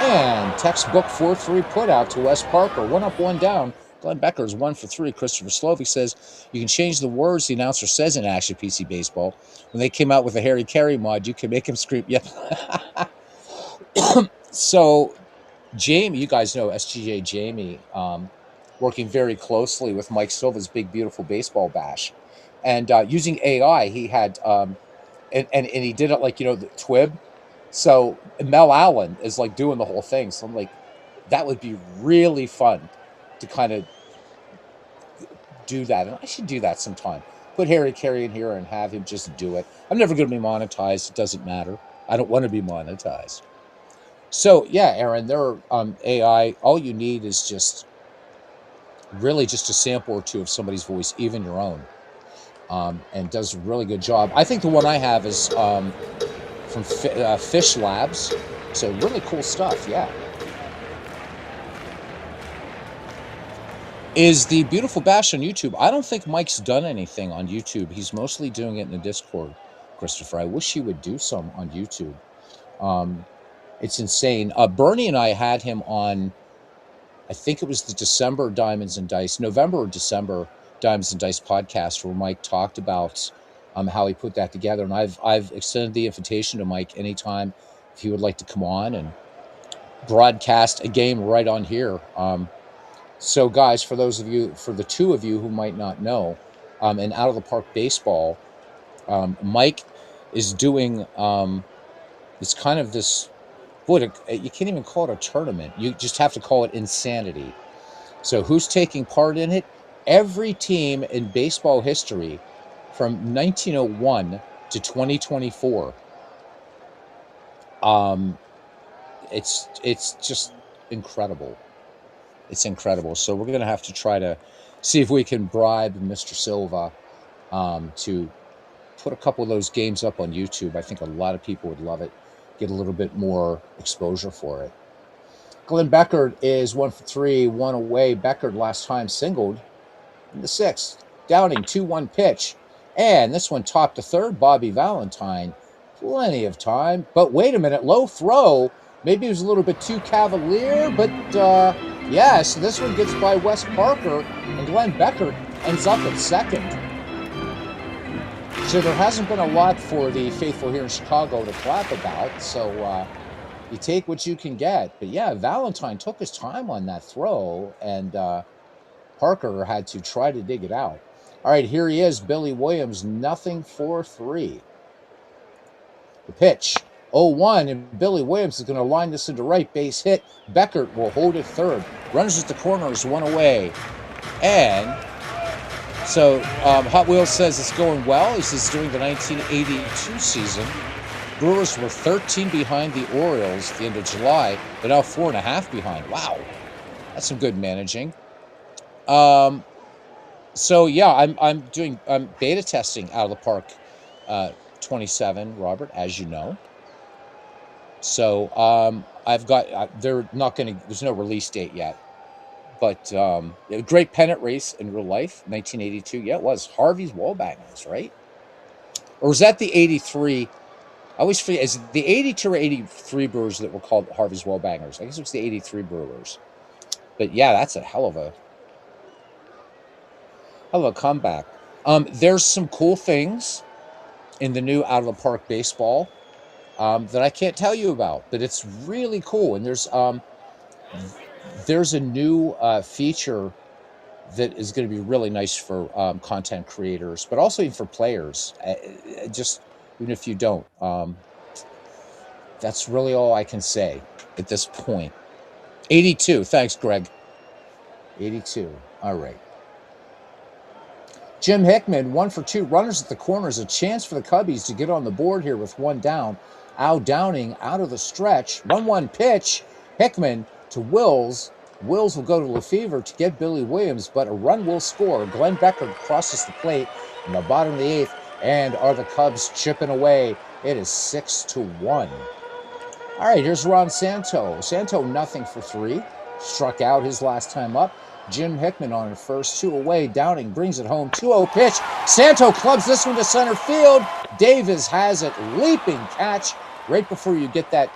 and textbook 4-3 put out to Wes Parker. 1 up, 1 down. Glenn Becker's 1 for 3. Christopher Slovik says you can change the words the announcer says in Action PC Baseball. When they came out with a Harry Carey mod, you can make him scream. Yep. So Jamie, you guys know SGJ Jamie, working very closely with Mike Silva's Big Beautiful Baseball Bash, and using AI, he had and he did it like, the Twib. So Mel Allen is like doing the whole thing. So I'm like, that would be really fun to kind of do that, and I should do that sometime. Put Harry Carey in here and have him just do it. I'm never going to be monetized. It doesn't matter. I don't want to be monetized. So yeah, Aaron, there are AI. All you need is just really just a sample or 2 of somebody's voice, even your own, and does a really good job. I think the one I have is from Fish Labs. So really cool stuff. Yeah. Is the Beautiful Bash on YouTube? I don't think Mike's done anything on YouTube. He's mostly doing it in the Discord, Christopher. I wish he would do some on YouTube. It's insane. Bernie and I had him on, I think it was the November or December Diamonds and Dice podcast, where Mike talked about how he put that together. And I've extended the invitation to Mike anytime if he would like to come on and broadcast a game right on here. So, guys, for the two of you who might not know, in Out of the Park Baseball, Mike is doing it's kind of this. Boy, you can't even call it a tournament. You just have to call it insanity. So, who's taking part in it? Every team in baseball history from 1901 to 2024. It's just incredible. It's incredible. So we're going to have to try to see if we can bribe Mr. Silva to put a couple of those games up on YouTube. I think a lot of people would love it. Get a little bit more exposure for it. Glenn Beckert is 1 for 3, 1 away. Beckert last time singled in the 6th. Downing, 2-1 pitch. And this one topped to third. Bobby Valentine. Plenty of time. But wait a minute. Low throw. Maybe it was a little bit too cavalier, but yeah, so this one gets by Wes Parker, and Glenn Beckert ends up at second. So there hasn't been a lot for the faithful here in Chicago to clap about, so you take what you can get. But yeah, Valentine took his time on that throw, and Parker had to try to dig it out. All right, here he is, Billy Williams, 0-for-3. The pitch. 0-1, and Billy Williams is going to line this into right, base hit. Beckert will hold it third. Runners at the corners, 1 away. And so Hot Wheels says it's going well. He says during the 1982 season, Brewers were 13 behind the Orioles at the end of July. They're now 4.5 behind. Wow, that's some good managing. So yeah, I'm doing beta testing Out of the Park 27, Robert, as you know. So I've got they're not going to. There's no release date yet, but a great pennant race in real life, 1982. Yeah, it was Harvey's Wallbangers, right? Or was that the 83? I always forget. Is it the 82 or 83 Brewers that were called Harvey's Wallbangers? I guess it was the 83 Brewers. But yeah, that's a hell of a comeback. There's some cool things in the new Out of the Park Baseball that I can't tell you about, but it's really cool. And there's a new feature that is going to be really nice for content creators, but also even for players. Just even if you don't, that's really all I can say at this point. 82. Thanks, Greg. 82. All right. Jim Hickman, 1 for 2. Runners at the corners. A chance for the Cubbies to get on the board here with 1 down. Al Downing out of the stretch. 1-1 pitch. Hickman to Wills. Wills will go to Lefevre to get Billy Williams, but a run will score. Glenn Beckert crosses the plate in the bottom of the 8th, and are the Cubs chipping away? It is 6-1. All right, here's Ron Santo. Santo 0 for 3. Struck out his last time up. Jim Hickman on at first, 2 away. Downing brings it home. 2-0 pitch. Santo clubs this one to center field. Davis has it. Leaping catch right before you get that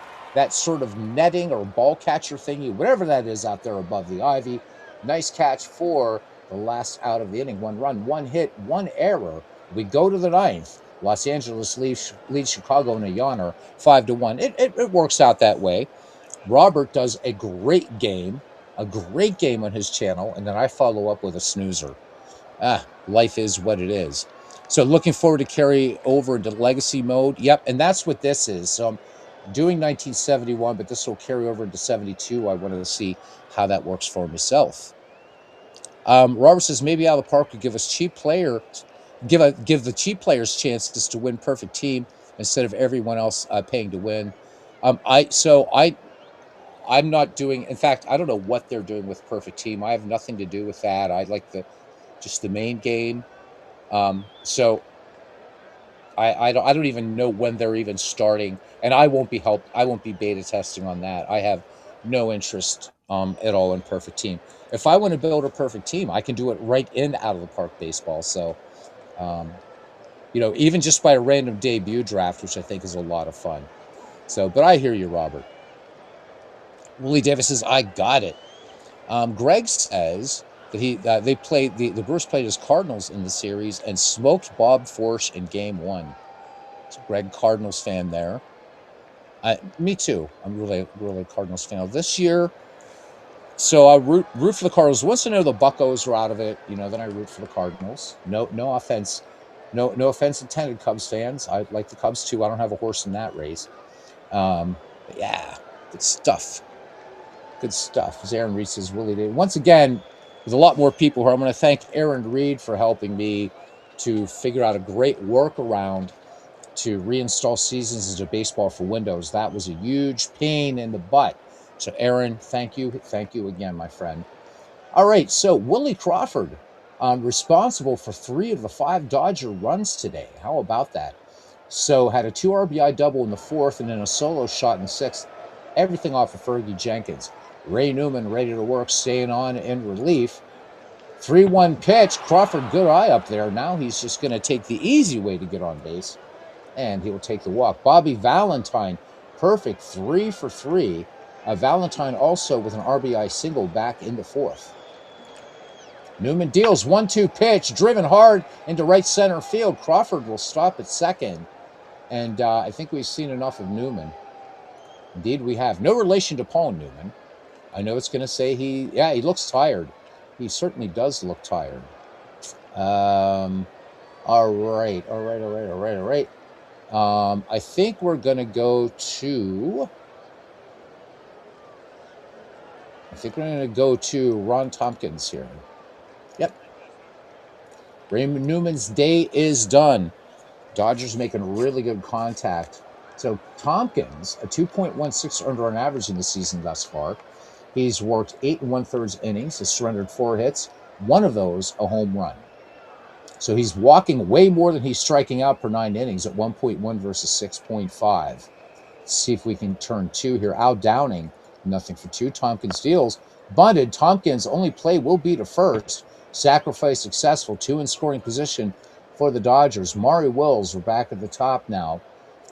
sort of netting or ball catcher thingy, whatever that is out there above the ivy. Nice catch for the last out of the inning. 1 run, 1 hit, 1 error. We go to the 9th. Los Angeles leads Chicago in a yawner, 5-1. It works out that way. Robert does a great game on his channel, and then I follow up with a snoozer. Life is what it is. So looking forward to carry over into legacy mode. Yep, and that's what this is. So I'm doing 1971, but this will carry over into 72. I wanted to see how that works for myself. Robert says maybe Out of the Park could give us cheap players, give the cheap players chances to win perfect team instead of everyone else paying to win. I'm not doing. In fact, I don't know what they're doing with perfect team. I have nothing to do with that. I like just the main game. So I don't even know when they're even starting, and I won't be beta testing on that. I have no interest at all in perfect team. If I want to build a perfect team, I can do it right in Out of the Park Baseball. So, even just by a random debut draft, which I think is a lot of fun. So, but I hear you, Robert. Willie Davis says, I got it. Greg says But the Brewers played as Cardinals in the series and smoked Bob Forsch in Game 1. So Greg Cardinals fan there. Me too. I'm really a Cardinals fan. This year, so I root for the Cardinals. Once I know the Buccos are out of it, then I root for the Cardinals. No offense, no offense intended, Cubs fans. I like the Cubs too. I don't have a horse in that race. But yeah, good stuff. Good stuff. As Aaron Reed says, Willie did. Once again, there's a lot more people here. I'm going to thank Aaron Reed for helping me to figure out a great workaround to reinstall Seasons into Baseball for Windows. That was a huge pain in the butt. So, Aaron, thank you. Thank you again, my friend. All right, so Willie Crawford, responsible for 3 of the 5 Dodger runs today. How about that? So, had a 2 RBI double in the 4th and then a solo shot in the 6th. Everything off of Fergie Jenkins. Ray Newman ready to work, staying on in relief. 3-1 pitch. Crawford, good eye up there. Now he's just going to take the easy way to get on base, and he will take the walk. Bobby Valentine, perfect 3 for 3. Valentine also with an RBI single back in the 4th. Newman deals 1-2 pitch, driven hard into right center field. Crawford will stop at second, and I think we've seen enough of Newman. Indeed, we have. No relation to Paul Newman. I know it's going to say he looks tired. He certainly does look tired. All right. I think we're going to go to... Ron Tompkins here. Yep. Raymond Newman's day is done. Dodgers making really good contact. So Tompkins, a 2.16 earned run average in the season thus far. He's worked 8 1/3 innings, has surrendered 4 hits, one of those a home run. So he's walking way more than he's striking out per 9 innings at 1.1 versus 6.5. Let's see if we can turn 2 here. Al Downing, nothing for 2. Tompkins deals. Bunted. Tompkins' only play will be to first. Sacrifice successful. 2 in scoring position for the Dodgers. Maury Wills, we're back at the top now.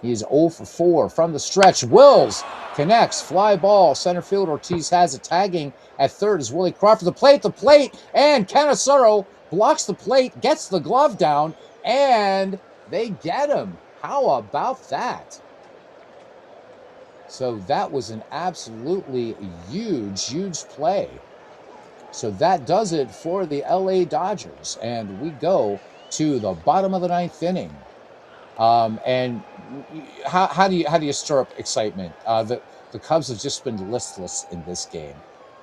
He's 0 for 4 from the stretch. Wills connects, fly ball. Center field Ortiz has it. Tagging at third is Willie Crawford. The plate, and Cannizzaro blocks the plate, gets the glove down, and they get him. How about that? So that was an absolutely huge play. So that does it for the LA Dodgers, and we go to the bottom of the 9th inning. And how do you stir up excitement? The Cubs have just been listless in this game,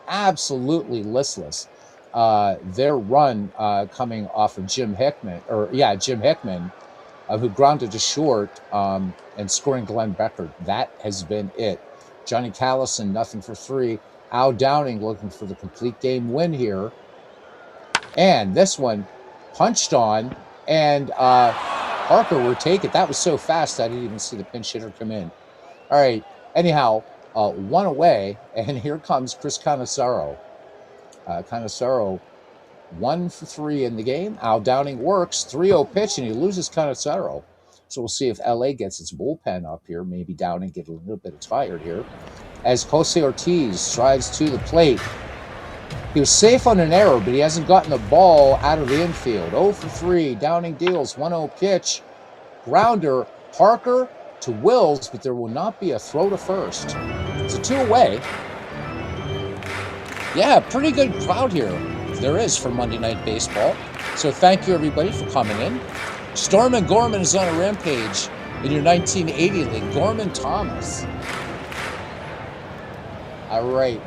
absolutely listless. Their run coming off of Jim Hickman, who grounded to short and scoring Glenn Becker. That has been it. Johnny Callison, nothing for 3. Al Downing looking for the complete game win here, and this one punched on, and Parker will take it. That was so fast I didn't even see the pinch hitter come in. All right. Anyhow, 1 away, and here comes Chris Cannizzaro. Cannizzaro 1 for 3 in the game. Al Downing works 3-0 pitch, and he loses Cannizzaro. So we'll see if LA gets its bullpen up here. Maybe Downing get a little bit tired here. As Jose Ortiz strides to the plate. He was safe on an error, but he hasn't gotten the ball out of the infield. 0 for 3. Downing deals 1-0 pitch. Grounder. Parker to Wills, but there will not be a throw to first. It's a 2 away. Yeah, pretty good crowd here. There is for Monday Night Baseball. So thank you, everybody, for coming in. Stormin Gorman is on a rampage in your 1980 league. Gorman Thomas. All right.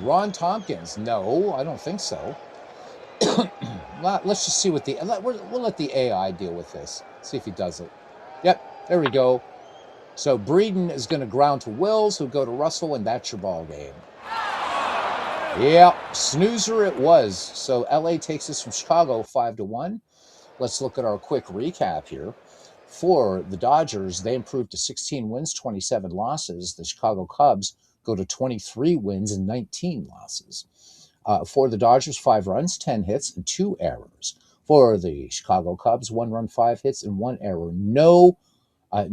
Ron Tompkins. No, I don't think so. Let's just see what we'll let the AI deal with this. See if he does it. Yep, there we go. So Breeden is going to ground to Wills, who'll go to Russell, and that's your ball game. Yeah, snoozer it was. So LA takes this from Chicago 5-1. Let's look at our quick recap here. For the Dodgers, they improved to 16 wins, 27 losses. The Chicago Cubs go to 23 wins and 19 losses. For the Dodgers, 5 runs, 10 hits, and 2 errors. For the Chicago Cubs, 1 run, 5 hits, and 1 error.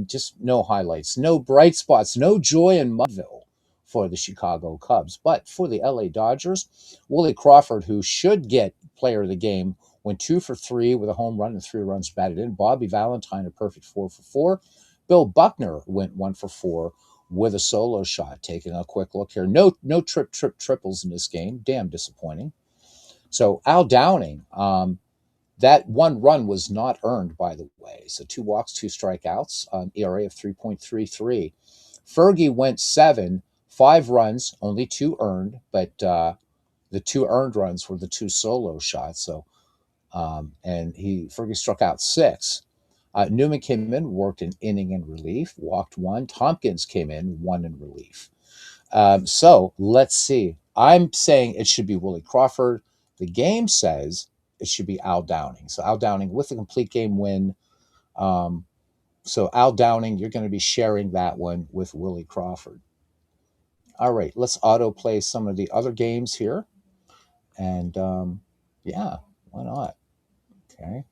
Just no highlights, no bright spots, no joy in Mudville for the Chicago Cubs. But for the LA Dodgers, Willie Crawford, who should get player of the game, went 2 for 3 with a home run and 3 runs batted in. Bobby Valentine, a perfect 4 for 4. Bill Buckner went 1 for 4 with a solo shot. Taking a quick look here. No triples in this game. Damn disappointing. So Al Downing, that 1 run was not earned, by the way. So 2 walks, 2 strikeouts, ERA of 3.33. Fergie went 7, 5 runs, only 2 earned, but the 2 earned runs were the 2 solo shots. So, and Fergie struck out 6. Newman came in, worked an inning in relief, walked 1. Tompkins came in, 1 in relief. So let's see. I'm saying it should be Willie Crawford. The game says it should be Al Downing. So Al Downing with a complete game win. So Al Downing, you're going to be sharing that one with Willie Crawford. All right, let's autoplay some of the other games here. And yeah, why not? Okay.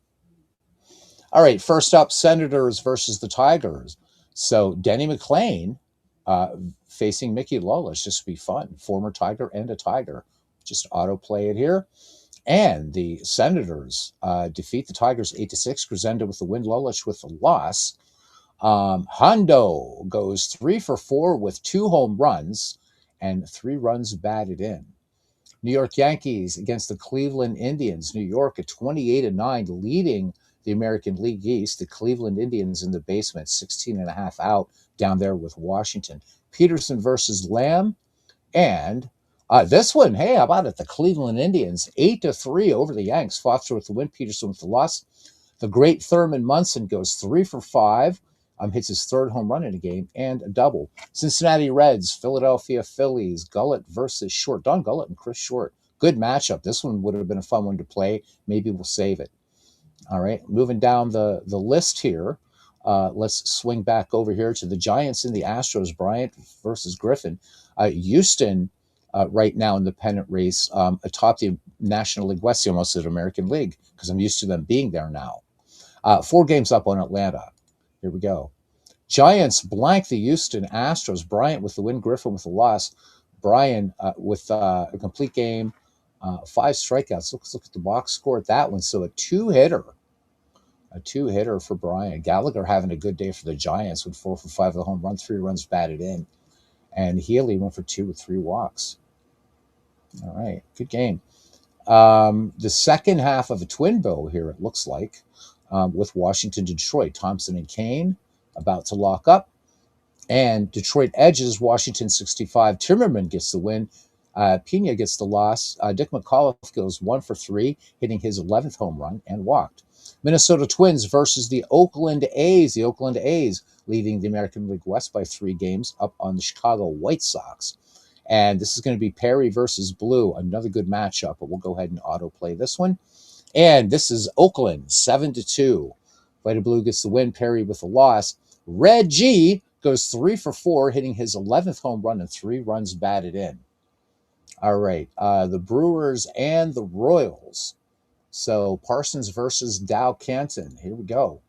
All right, first up, Senators versus the Tigers. So Denny McLain facing Mickey Lolich. This will be fun. Former Tiger and a Tiger. Just autoplay it here. And the Senators defeat the Tigers 8-6. Crescendo with the win, Lolich with the loss. Hondo goes 3 for 4 with 2 home runs and 3 runs batted in. New York Yankees against the Cleveland Indians. New York at 28-9, leading the American League East. The Cleveland Indians in the basement, 16.5 out down there with Washington. Peterson versus Lamb. And this one, hey, how about it? The Cleveland Indians, 8-3 over the Yanks. Foster with the win, Peterson with the loss. The great Thurman Munson goes 3 for 5. Hits his 3rd home run in a game and a double. Cincinnati Reds, Philadelphia Phillies, Gullett versus Short. Don Gullett and Chris Short. Good matchup. This one would have been a fun one to play. Maybe we'll save it. All right, moving down the list here. Let's swing back over here to the Giants and the Astros. Bryant versus Griffin. Houston right now in the pennant race atop the National League West, the almost at American League, because I'm used to them being there now. 4 games up on Atlanta. Here we go. Giants blank the Houston Astros. Bryant with the win, Griffin with the loss. Brian with a complete game, 5 strikeouts. Let's look at the box score at that one. So a two-hitter for Brian. Gallagher having a good day for the Giants with 4 for 5 with a home run, 3 runs batted in. And Healy went for 2 with 3 walks. All right, good game. The second half of a twin bow here, it looks like, with Washington, Detroit. Thompson and Kane about to lock up. And Detroit edges Washington 65. Timmerman gets the win. Pena gets the loss. Dick McAuliffe goes 1 for 3, hitting his 11th home run and walked. Minnesota Twins versus the Oakland A's. The Oakland A's leading the American League West by 3 games up on the Chicago White Sox. And this is going to be Perry versus Blue. Another good matchup, but we'll go ahead and autoplay this one. And this is Oakland, 7-2. Vita Blue gets the win, Perry with the loss. Reggie goes 3 for 4, hitting his 11th home run and 3 runs batted in. All right, the Brewers and the Royals. So Parsons versus Dow Canton. Here we go.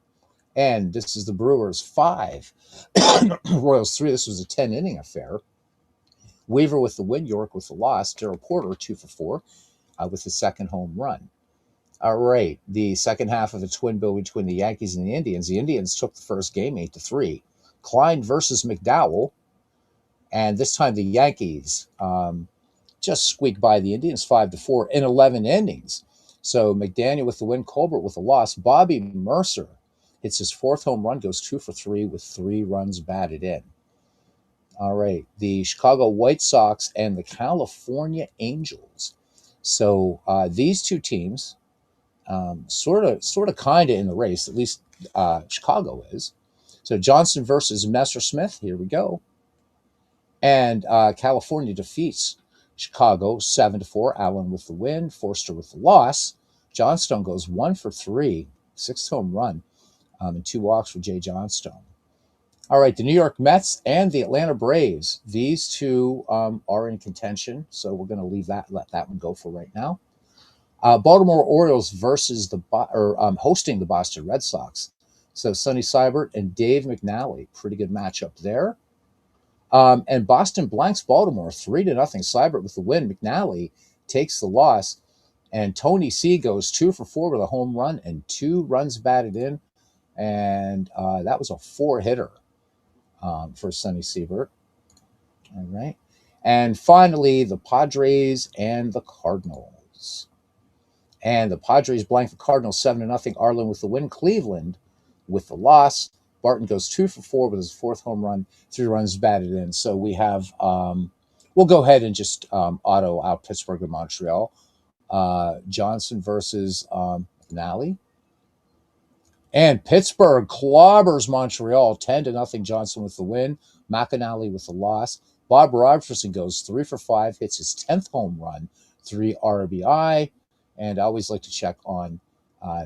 And this is the Brewers 5, Royals 3. This was a 10-inning affair. Weaver with the win, York with the loss. Darrell Porter 2 for 4 with his 2nd home run. All right, the second half of the twin bill between the Yankees and the Indians. The Indians took the first game 8-3. Klein versus McDowell. And this time the Yankees just squeaked by the Indians 5-4 in 11 innings. So McDaniel with the win, Colbert with the loss. Bobby Mercer hits his 4th home run, goes 2 for 3 with 3 runs batted in. All right, the Chicago White Sox and the California Angels. So these 2 teams, sort of, kind of in the race, at least Chicago is. So Johnson versus Messersmith. Here we go. And California defeats Chicago 7-4. Allen with the win, Forster with the loss. Johnstone goes 1 for 3, 6th home run, and 2 walks for Jay Johnstone. All right, the New York Mets and the Atlanta Braves. These 2 are in contention, so we're going to let that one go for right now. Baltimore Orioles versus hosting the Boston Red Sox. So Sonny Seibert and Dave McNally, pretty good matchup there. And Boston blanks Baltimore 3-0. Seibert with the win. McNally takes the loss. And Tony C goes 2 for 4 with a home run and 2 runs batted in. And that was a 4-hitter for Sonny Siebert. All right. And finally, the Padres and the Cardinals. And the Padres blank the Cardinals 7-0. Arlen with the win. Cleveland with the loss. Barton goes 2 for 4 with his 4th home run, 3 runs batted in. So we have, we'll go ahead and just auto out Pittsburgh and Montreal. Johnson versus Nally. And Pittsburgh clobbers Montreal 10-0. Johnson with the win. McAnally with the loss. Bob Robertson goes 3 for 5, hits his 10th home run, 3 RBI. And I always like to check on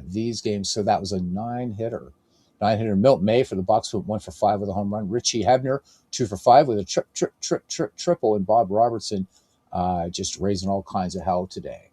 these games. So that was a 9-hitter. 9-hitter. Milt May for the Bucks went 1 for 5 with a home run. Richie Hebner 2 for 5 with a triple. And Bob Robertson just raising all kinds of hell today.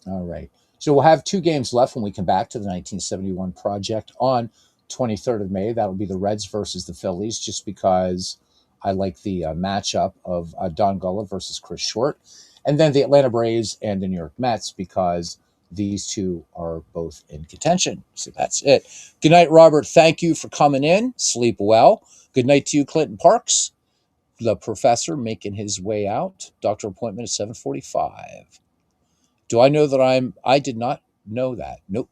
All right. So we'll have 2 games left when we come back to the 1971 project on 23rd of May. That'll be the Reds versus the Phillies, just because I like the matchup of Don Gullah versus Chris Short. And then the Atlanta Braves and the New York Mets, because these two are both in contention. So that's it. Good night, Robert. Thank you for coming in. Sleep well. Good night to you, Clinton Parks, the professor making his way out. Doctor appointment at 7:45. Do I know that I did not know that. Nope.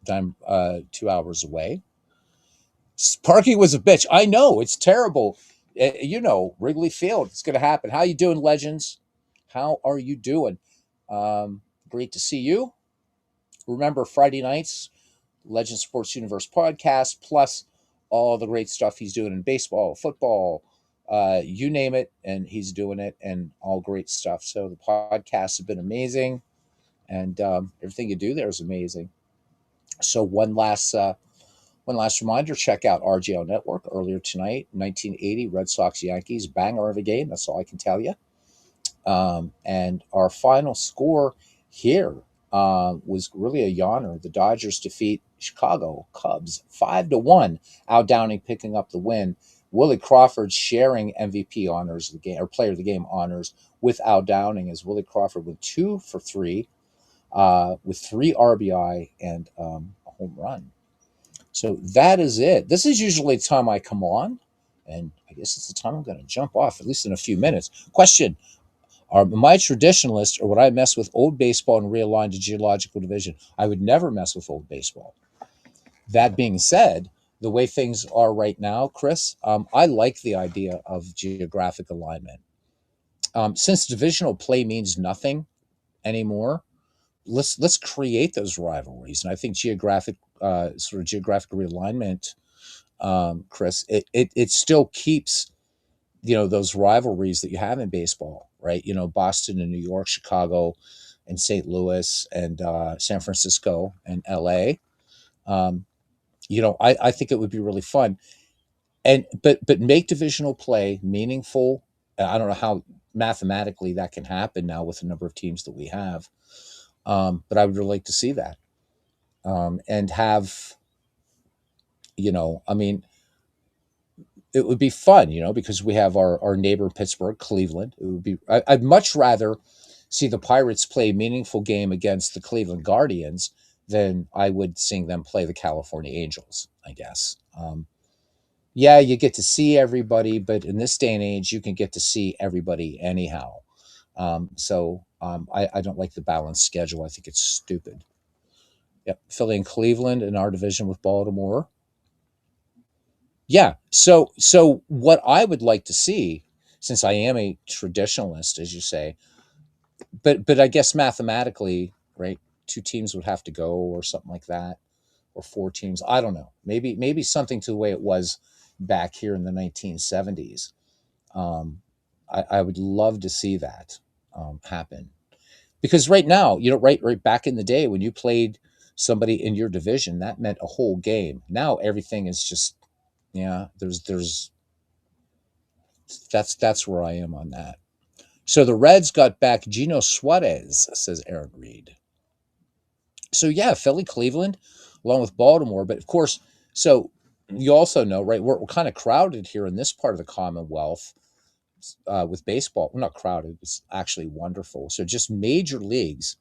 I'm 2 hours away. Parking was a bitch. I know. It's terrible. Wrigley Field. It's going to happen. How you doing, Legends? How are you doing? Great to see you. Remember, Friday nights, Legend Sports Universe podcast, plus all the great stuff he's doing in baseball, football, you name it, and he's doing it, and all great stuff. So the podcasts have been amazing. And everything you do there is amazing. So one last reminder, check out RGL Network earlier tonight, 1980 Red Sox Yankees, banger of a game. That's all I can tell you. And our final score here was really a yawner. The Dodgers defeat Chicago Cubs 5-1. Al Downing picking up the win. Willie Crawford sharing MVP honors of the game, or player of the game honors, with Al Downing, as Willie Crawford went 2 for 3. With 3 RBI and a home run. So that is it. This is usually the time I come on, and I guess it's the time I'm going to jump off, at least in a few minutes. Question: am I a traditionalist, or would I mess with old baseball and realign to geological division? I would never mess with old baseball. That being said, the way things are right now, Chris, I like the idea of geographic alignment. Since divisional play means nothing anymore, let's create those rivalries. And I think geographic realignment, Chris, it still keeps those rivalries that you have in baseball, right? Boston and New York, Chicago and St. Louis and San Francisco and LA. I think it would be really fun, but make divisional play meaningful. I don't know how mathematically that can happen now with the number of teams that we have. But I would really like to see that, and have, it would be fun, because we have our neighbor Pittsburgh, Cleveland. It would be. I'd much rather see the Pirates play a meaningful game against the Cleveland Guardians than I would seeing them play the California Angels, I guess. Yeah, you get to see everybody, but in this day and age, you can get to see everybody anyhow. I don't like the balanced schedule. I think it's stupid. Yep, Philly and Cleveland in our division with Baltimore. Yeah, so what I would like to see, since I am a traditionalist, as you say, but I guess mathematically, right, 2 teams would have to go or something like that, or 4 teams. I don't know. Maybe something to the way it was back here in the 1970s. I would love to see that happen, because right now, right back in the day when you played somebody in your division, that meant a whole game. Now everything is just, that's where I am on that. So the Reds got back Gino Suarez, says Aaron Reed. So yeah, Philly, Cleveland, along with Baltimore, but of course, so you also know, right? We're kind of crowded here in this part of the Commonwealth with baseball. We're not crowded; it's actually wonderful. So just major leagues.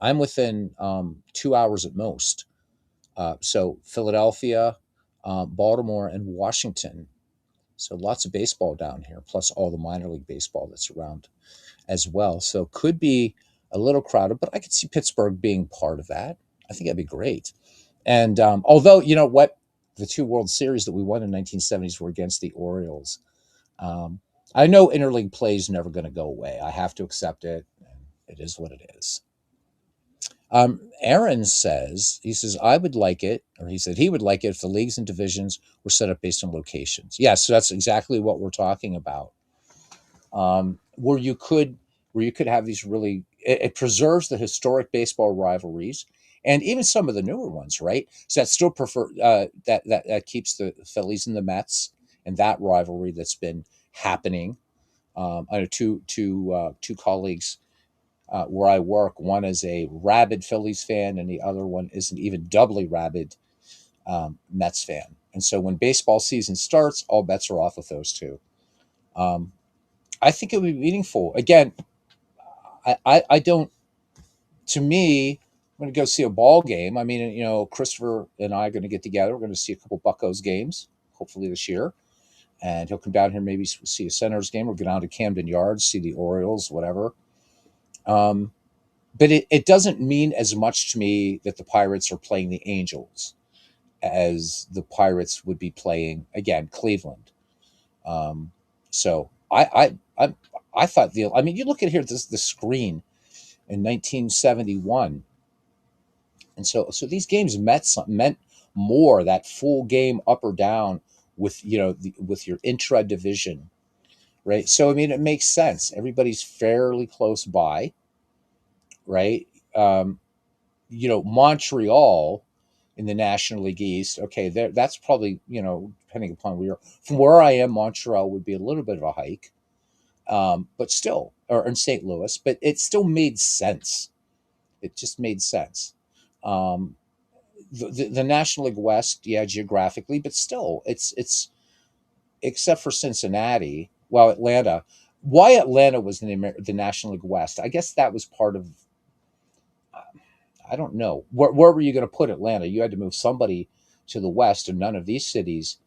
I'm within 2 hours at most. So Philadelphia, Baltimore, and Washington. So lots of baseball down here, plus all the minor league baseball that's around as well. So could be a little crowded, but I could see Pittsburgh being part of that. I think that'd be great. And although, you know what, the two World Series that we won in 1970s were against the Orioles. Um, I know interleague play is never going to go away. I have to accept it. And it is what it is. Aaron says, he says, I would like it, or he said he would like it if the leagues and divisions were set up based on locations. Yes, so that's exactly what we're talking about. Where you could have these really, it preserves the historic baseball rivalries and even some of the newer ones, right? So that still prefer that keeps the Phillies and the Mets and that rivalry that's been happening. I know two colleagues where I work. One is a rabid Phillies fan, and the other one is an even doubly rabid Mets fan. And so when baseball season starts, all bets are off with those two. Um, I think it would be meaningful. Again, I don't. To me, I'm going to go see a ball game. I mean, you know, Christopher and I are going to get together. We're going to see a couple Buccos games, hopefully this year, and he'll come down here maybe see a Senators game or go down to Camden Yards, see the Orioles, whatever. But it doesn't mean as much to me that the Pirates are playing the Angels as the Pirates would be playing again Cleveland. Um, so I thought the, I mean, you look at here the screen in 1971, and so these games meant more, that full game up or down with, you know, with your intra division, right? So I mean it makes sense. Everybody's fairly close by, right? Um, you know, Montreal in the National League East. Okay, that's probably, you know, depending upon where you're from. Where I am, Montreal would be a little bit of a hike, but still, or in St. Louis, but it still made sense. It just made sense. Um, the National League West, yeah, geographically, but still, it's except for Cincinnati. Well, Atlanta. Why Atlanta was in the National League West? I guess that was part of. I don't know. Where were you going to put Atlanta? You had to move somebody to the West, and none of these cities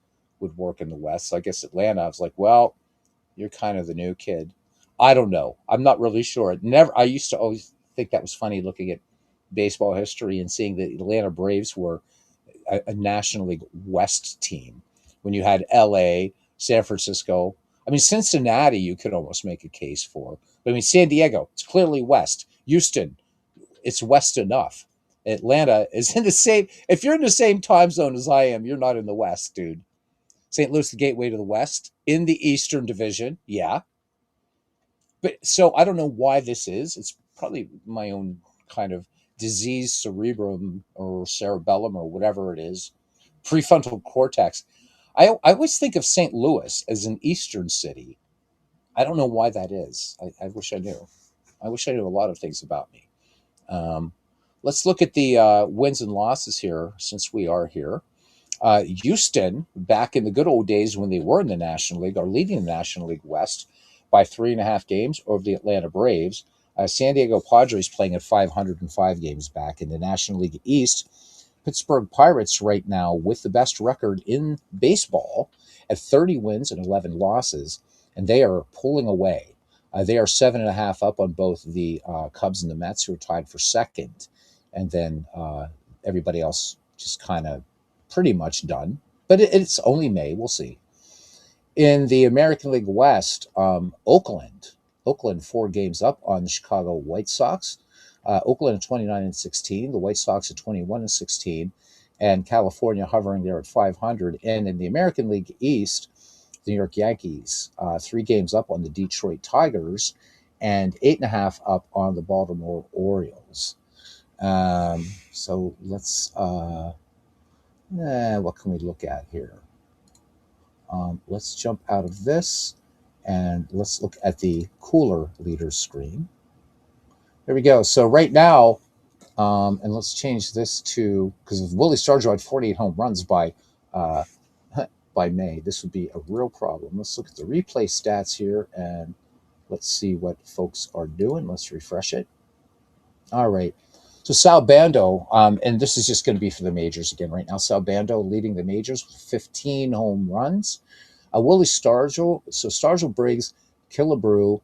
would work in the West. So I guess Atlanta, I was like, well, you're kind of the new kid. I don't know. I'm not really sure. It never. I used to always think that was funny looking at baseball history and seeing the Atlanta Braves were a National League West team when you had L.A., San Francisco. I mean, Cincinnati, you could almost make a case for. But I mean, San Diego, it's clearly West. Houston, it's West enough. Atlanta is in the same. If you're in the same time zone as I am, you're not in the West, dude. St. Louis, the gateway to the West, in the Eastern Division, yeah. But so I don't know why this is. It's probably my own kind of disease, cerebrum or cerebellum or whatever it is, prefrontal cortex. I always think of St. Louis as an Eastern city. I don't know why that is. I wish I knew. I wish I knew a lot of things about me. Um, let's look at the wins and losses here since we are here. Houston, back in the good old days when they were in the National League, are leading the National League West by 3.5 games over the Atlanta Braves. San Diego Padres playing at 505 games back in the National League East. Pittsburgh Pirates right now with the best record in baseball at 30 wins and 11 losses, and they are pulling away. They are 7.5 up on both the Cubs and the Mets, who are tied for second, and then everybody else just kind of pretty much done. But it's only May. We'll see. In the American League West, Oakland 4 games up on the Chicago White Sox. Oakland at 29-16, the White Sox at 21-16, and California hovering there at 500. And in the American League East, the New York Yankees 3 games up on the Detroit Tigers, and 8.5 up on the Baltimore Orioles. So let's. What can we look at here? Let's jump out of this and let's look at the cooler leaders screen. There we go. So right now, and let's change this to, because Willie Stargell had 48 home runs by by May, this would be a real problem. Let's look at the replay stats here and let's see what folks are doing. Let's refresh it. All right. So Sal Bando, and this is just going to be for the majors again right now. Sal Bando leading the majors with 15 home runs. Willie Stargell, so Stargell, Briggs, Killebrew,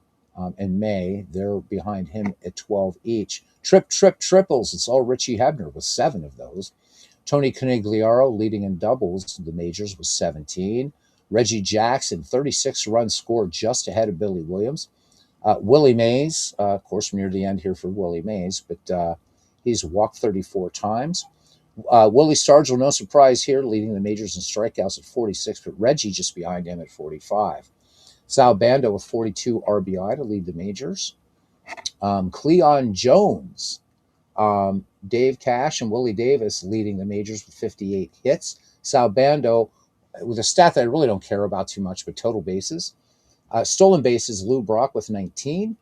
and May, they're behind him at 12 each. Triples. It's all Richie Hebner with 7 of those. Tony Conigliaro leading in doubles the majors with 17. Reggie Jackson, 36 runs scored just ahead of Billy Williams. Willie Mays, of course, near the end here for Willie Mays, but he's walked 34 times. Willie Stargell, no surprise here, leading the majors in strikeouts at 46, but Reggie just behind him at 45. Sal Bando with 42 RBI to lead the majors. Cleon Jones, Dave Cash, and Willie Davis leading the majors with 58 hits. Sal Bando, with a stat that I really don't care about too much, but total bases. Stolen bases, Lou Brock with 19.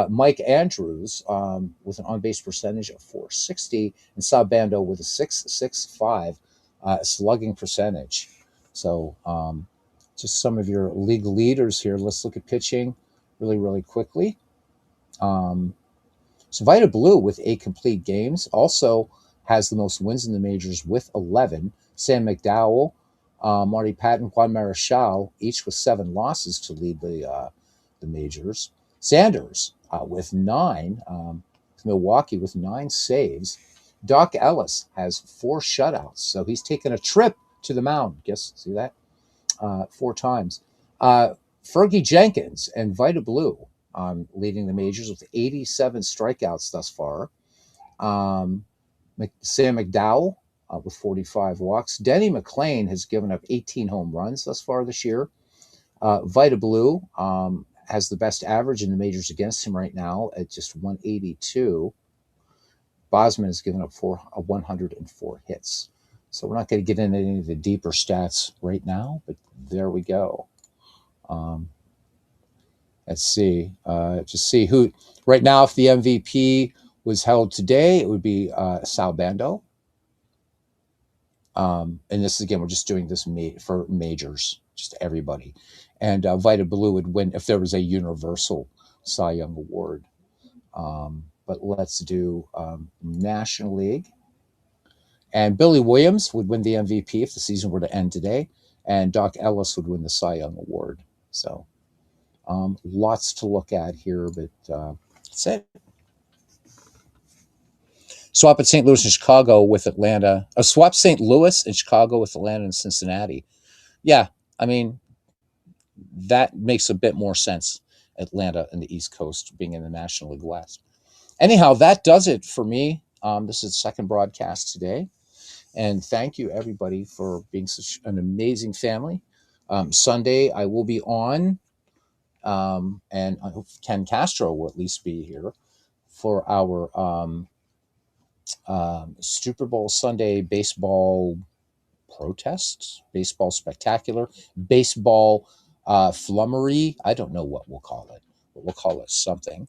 Mike Andrews with an on-base percentage of 460, and Sal Bando with a 665 slugging percentage. So just some of your league leaders here. Let's look at pitching really, really quickly. So Vida Blue with 8 complete games also has the most wins in the majors with 11. Sam McDowell, Marty Patton, Juan Marichal, each with 7 losses to lead the majors. Sanders with 9, Milwaukee with 9 saves. Doc Ellis has 4 shutouts, so he's taken a trip to the mound. See that? 4 times. Fergie Jenkins and Vida Blue leading the majors with 87 strikeouts thus far. Sam McDowell with 45 walks. Denny McLain has given up 18 home runs thus far this year. Vida Blue has the best average in the majors against him right now at just 182. Bosman has given up 104 hits. So we're not going to get into any of the deeper stats right now, but there we go. Let's see. Just see who right now. If the MVP was held today, it would be Sal Bando. And this again, we're just doing this for majors, just everybody. And Vida Blue would win if there was a universal Cy Young Award. But let's do National League. And Billy Williams would win the MVP if the season were to end today. And Doc Ellis would win the Cy Young Award. So lots to look at here, but that's it. Swap at St. Louis and Chicago with Atlanta. Swap St. Louis and Chicago with Atlanta and Cincinnati. Yeah, I mean, that makes a bit more sense. Atlanta and the East Coast being in the National League West. Anyhow, that does it for me. This is the second broadcast today. And thank you, everybody, for being such an amazing family. Sunday, I will be on, and I hope Ken Castro will at least be here for our Super Bowl Sunday baseball protest, baseball spectacular, baseball flummery. I don't know what we'll call it, but we'll call it something.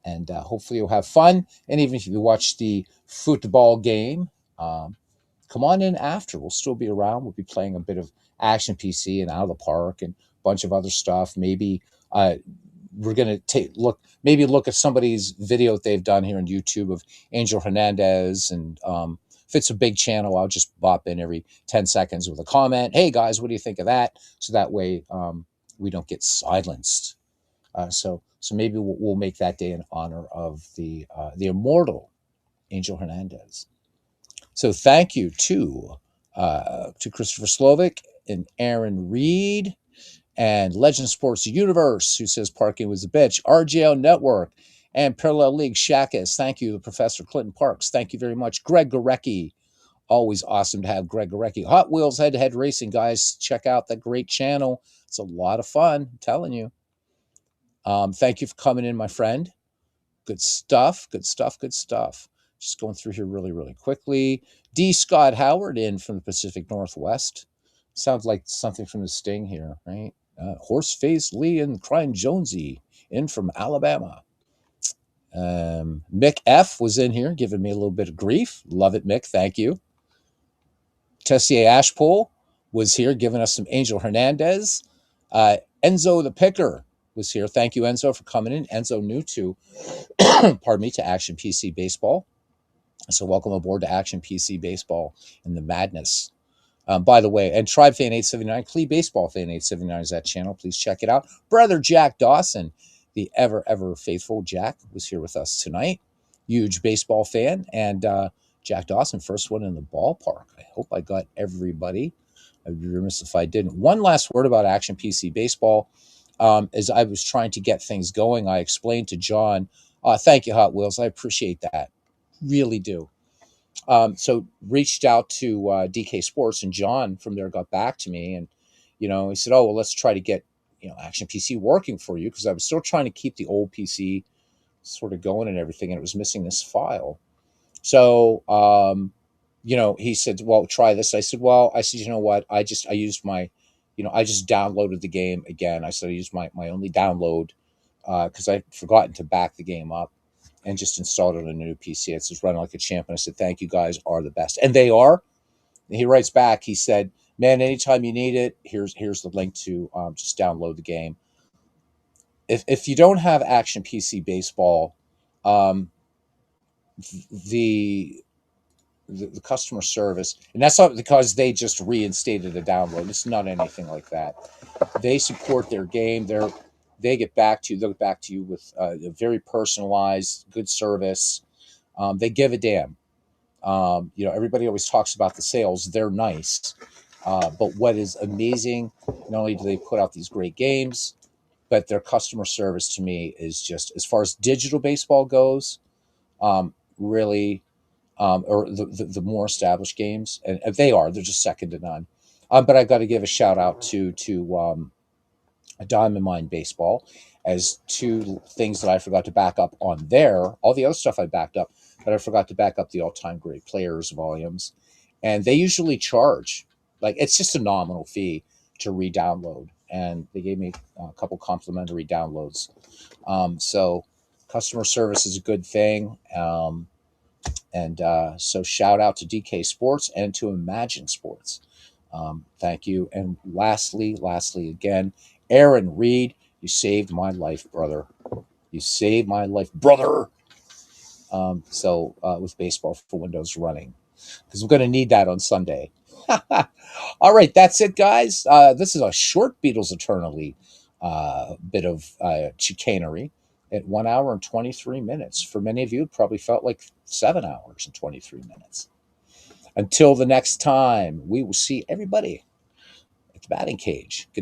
And hopefully you'll have fun. And even if you watch the football game, come on in after. We'll still be around. We'll be playing a bit of Action PC and Out of the Park and a bunch of other stuff. Maybe we're going to look at somebody's video that they've done here on YouTube of Angel Hernandez. And if it's a big channel, I'll just bop in every 10 seconds with a comment. Hey, guys, what do you think of that? So that way we don't get silenced. So maybe we'll make that day in honor of the immortal Angel Hernandez. So thank you to Christopher Slovic and Aaron Reed and Legend Sports Universe, who says parking was a bitch. RJO Network and Parallel League Shakis. Thank you to Professor Clinton Parks. Thank you very much. Greg Gorecki. Always awesome to have Greg Gorecki. Hot Wheels Head to Head Racing, guys. Check out that great channel. It's a lot of fun, I'm telling you. Thank you for coming in, my friend. Good stuff. Just going through here really, really quickly. D. Scott Howard in from the Pacific Northwest. Sounds like something from the Sting here, right? Horseface Lee and Crying Jonesy in from Alabama. Mick F. was in here giving me a little bit of grief. Love it, Mick. Thank you. Tessier Ashpole. was here giving us some Angel Hernandez. Enzo the Picker was here. Thank you, Enzo, for coming in. Enzo new to, pardon me, to Action PC Baseball. So welcome aboard to Action PC Baseball and the madness. By the way, and Tribe Fan 879, Clee Baseball Fan 879 is that channel. Please check it out. Brother Jack Dawson, the ever faithful Jack, was here with us tonight. Huge baseball fan. And Jack Dawson, first one in the ballpark. I hope I got everybody. I'd be remiss if I didn't. One last word about Action PC Baseball. As I was trying to get things going, I explained to John, thank you, Hot Wheels. I appreciate that. Really do. So reached out to DK Sports, and John from there got back to me, and he said, "Oh, well, let's try to get Action PC working for you," because I was still trying to keep the old PC sort of going and everything, and it was missing this file. So he said, "Well, try this." I said, "You know what? I used my, I just downloaded the game again." I said I used my only download because I'd forgotten to back the game up, and just installed it on a new PC. It's just running like a champ. And I said, "Thank you, guys are the best." And they are. And he writes back, he said, "Man, anytime you need it, here's the link to just download the game." If you don't have Action PC Baseball, um, the customer service, and that's not because they just reinstated a download. It's not anything like that. They support their game. They get back to you. They'll get back to you with a very personalized, good service. They give a damn. Everybody always talks about the sales. They're nice. But what is amazing, not only do they put out these great games, but their customer service to me is just, as far as digital baseball goes, really, or the more established games, and they're just second to none. But I got to give a shout out to Diamond Mine Baseball as two things that I forgot to back up on there. All the other stuff I backed up, but I forgot to back up the all-time great players volumes. And they usually charge, like, it's just a nominal fee to re-download. And they gave me a couple complimentary downloads. So customer service is a good thing. So shout out to DK Sports and to Imagine Sports. Thank you. And lastly, again, Aaron Reed, you saved my life, brother. You saved my life, brother. With Baseball for Windows running, because we're going to need that on Sunday. All right, that's it, guys. This is a short Beatles Eternally bit of chicanery at 1 hour and 23 minutes. For many of you, it probably felt like 7 hours and 23 minutes. Until the next time, we will see everybody at the batting cage. Good night.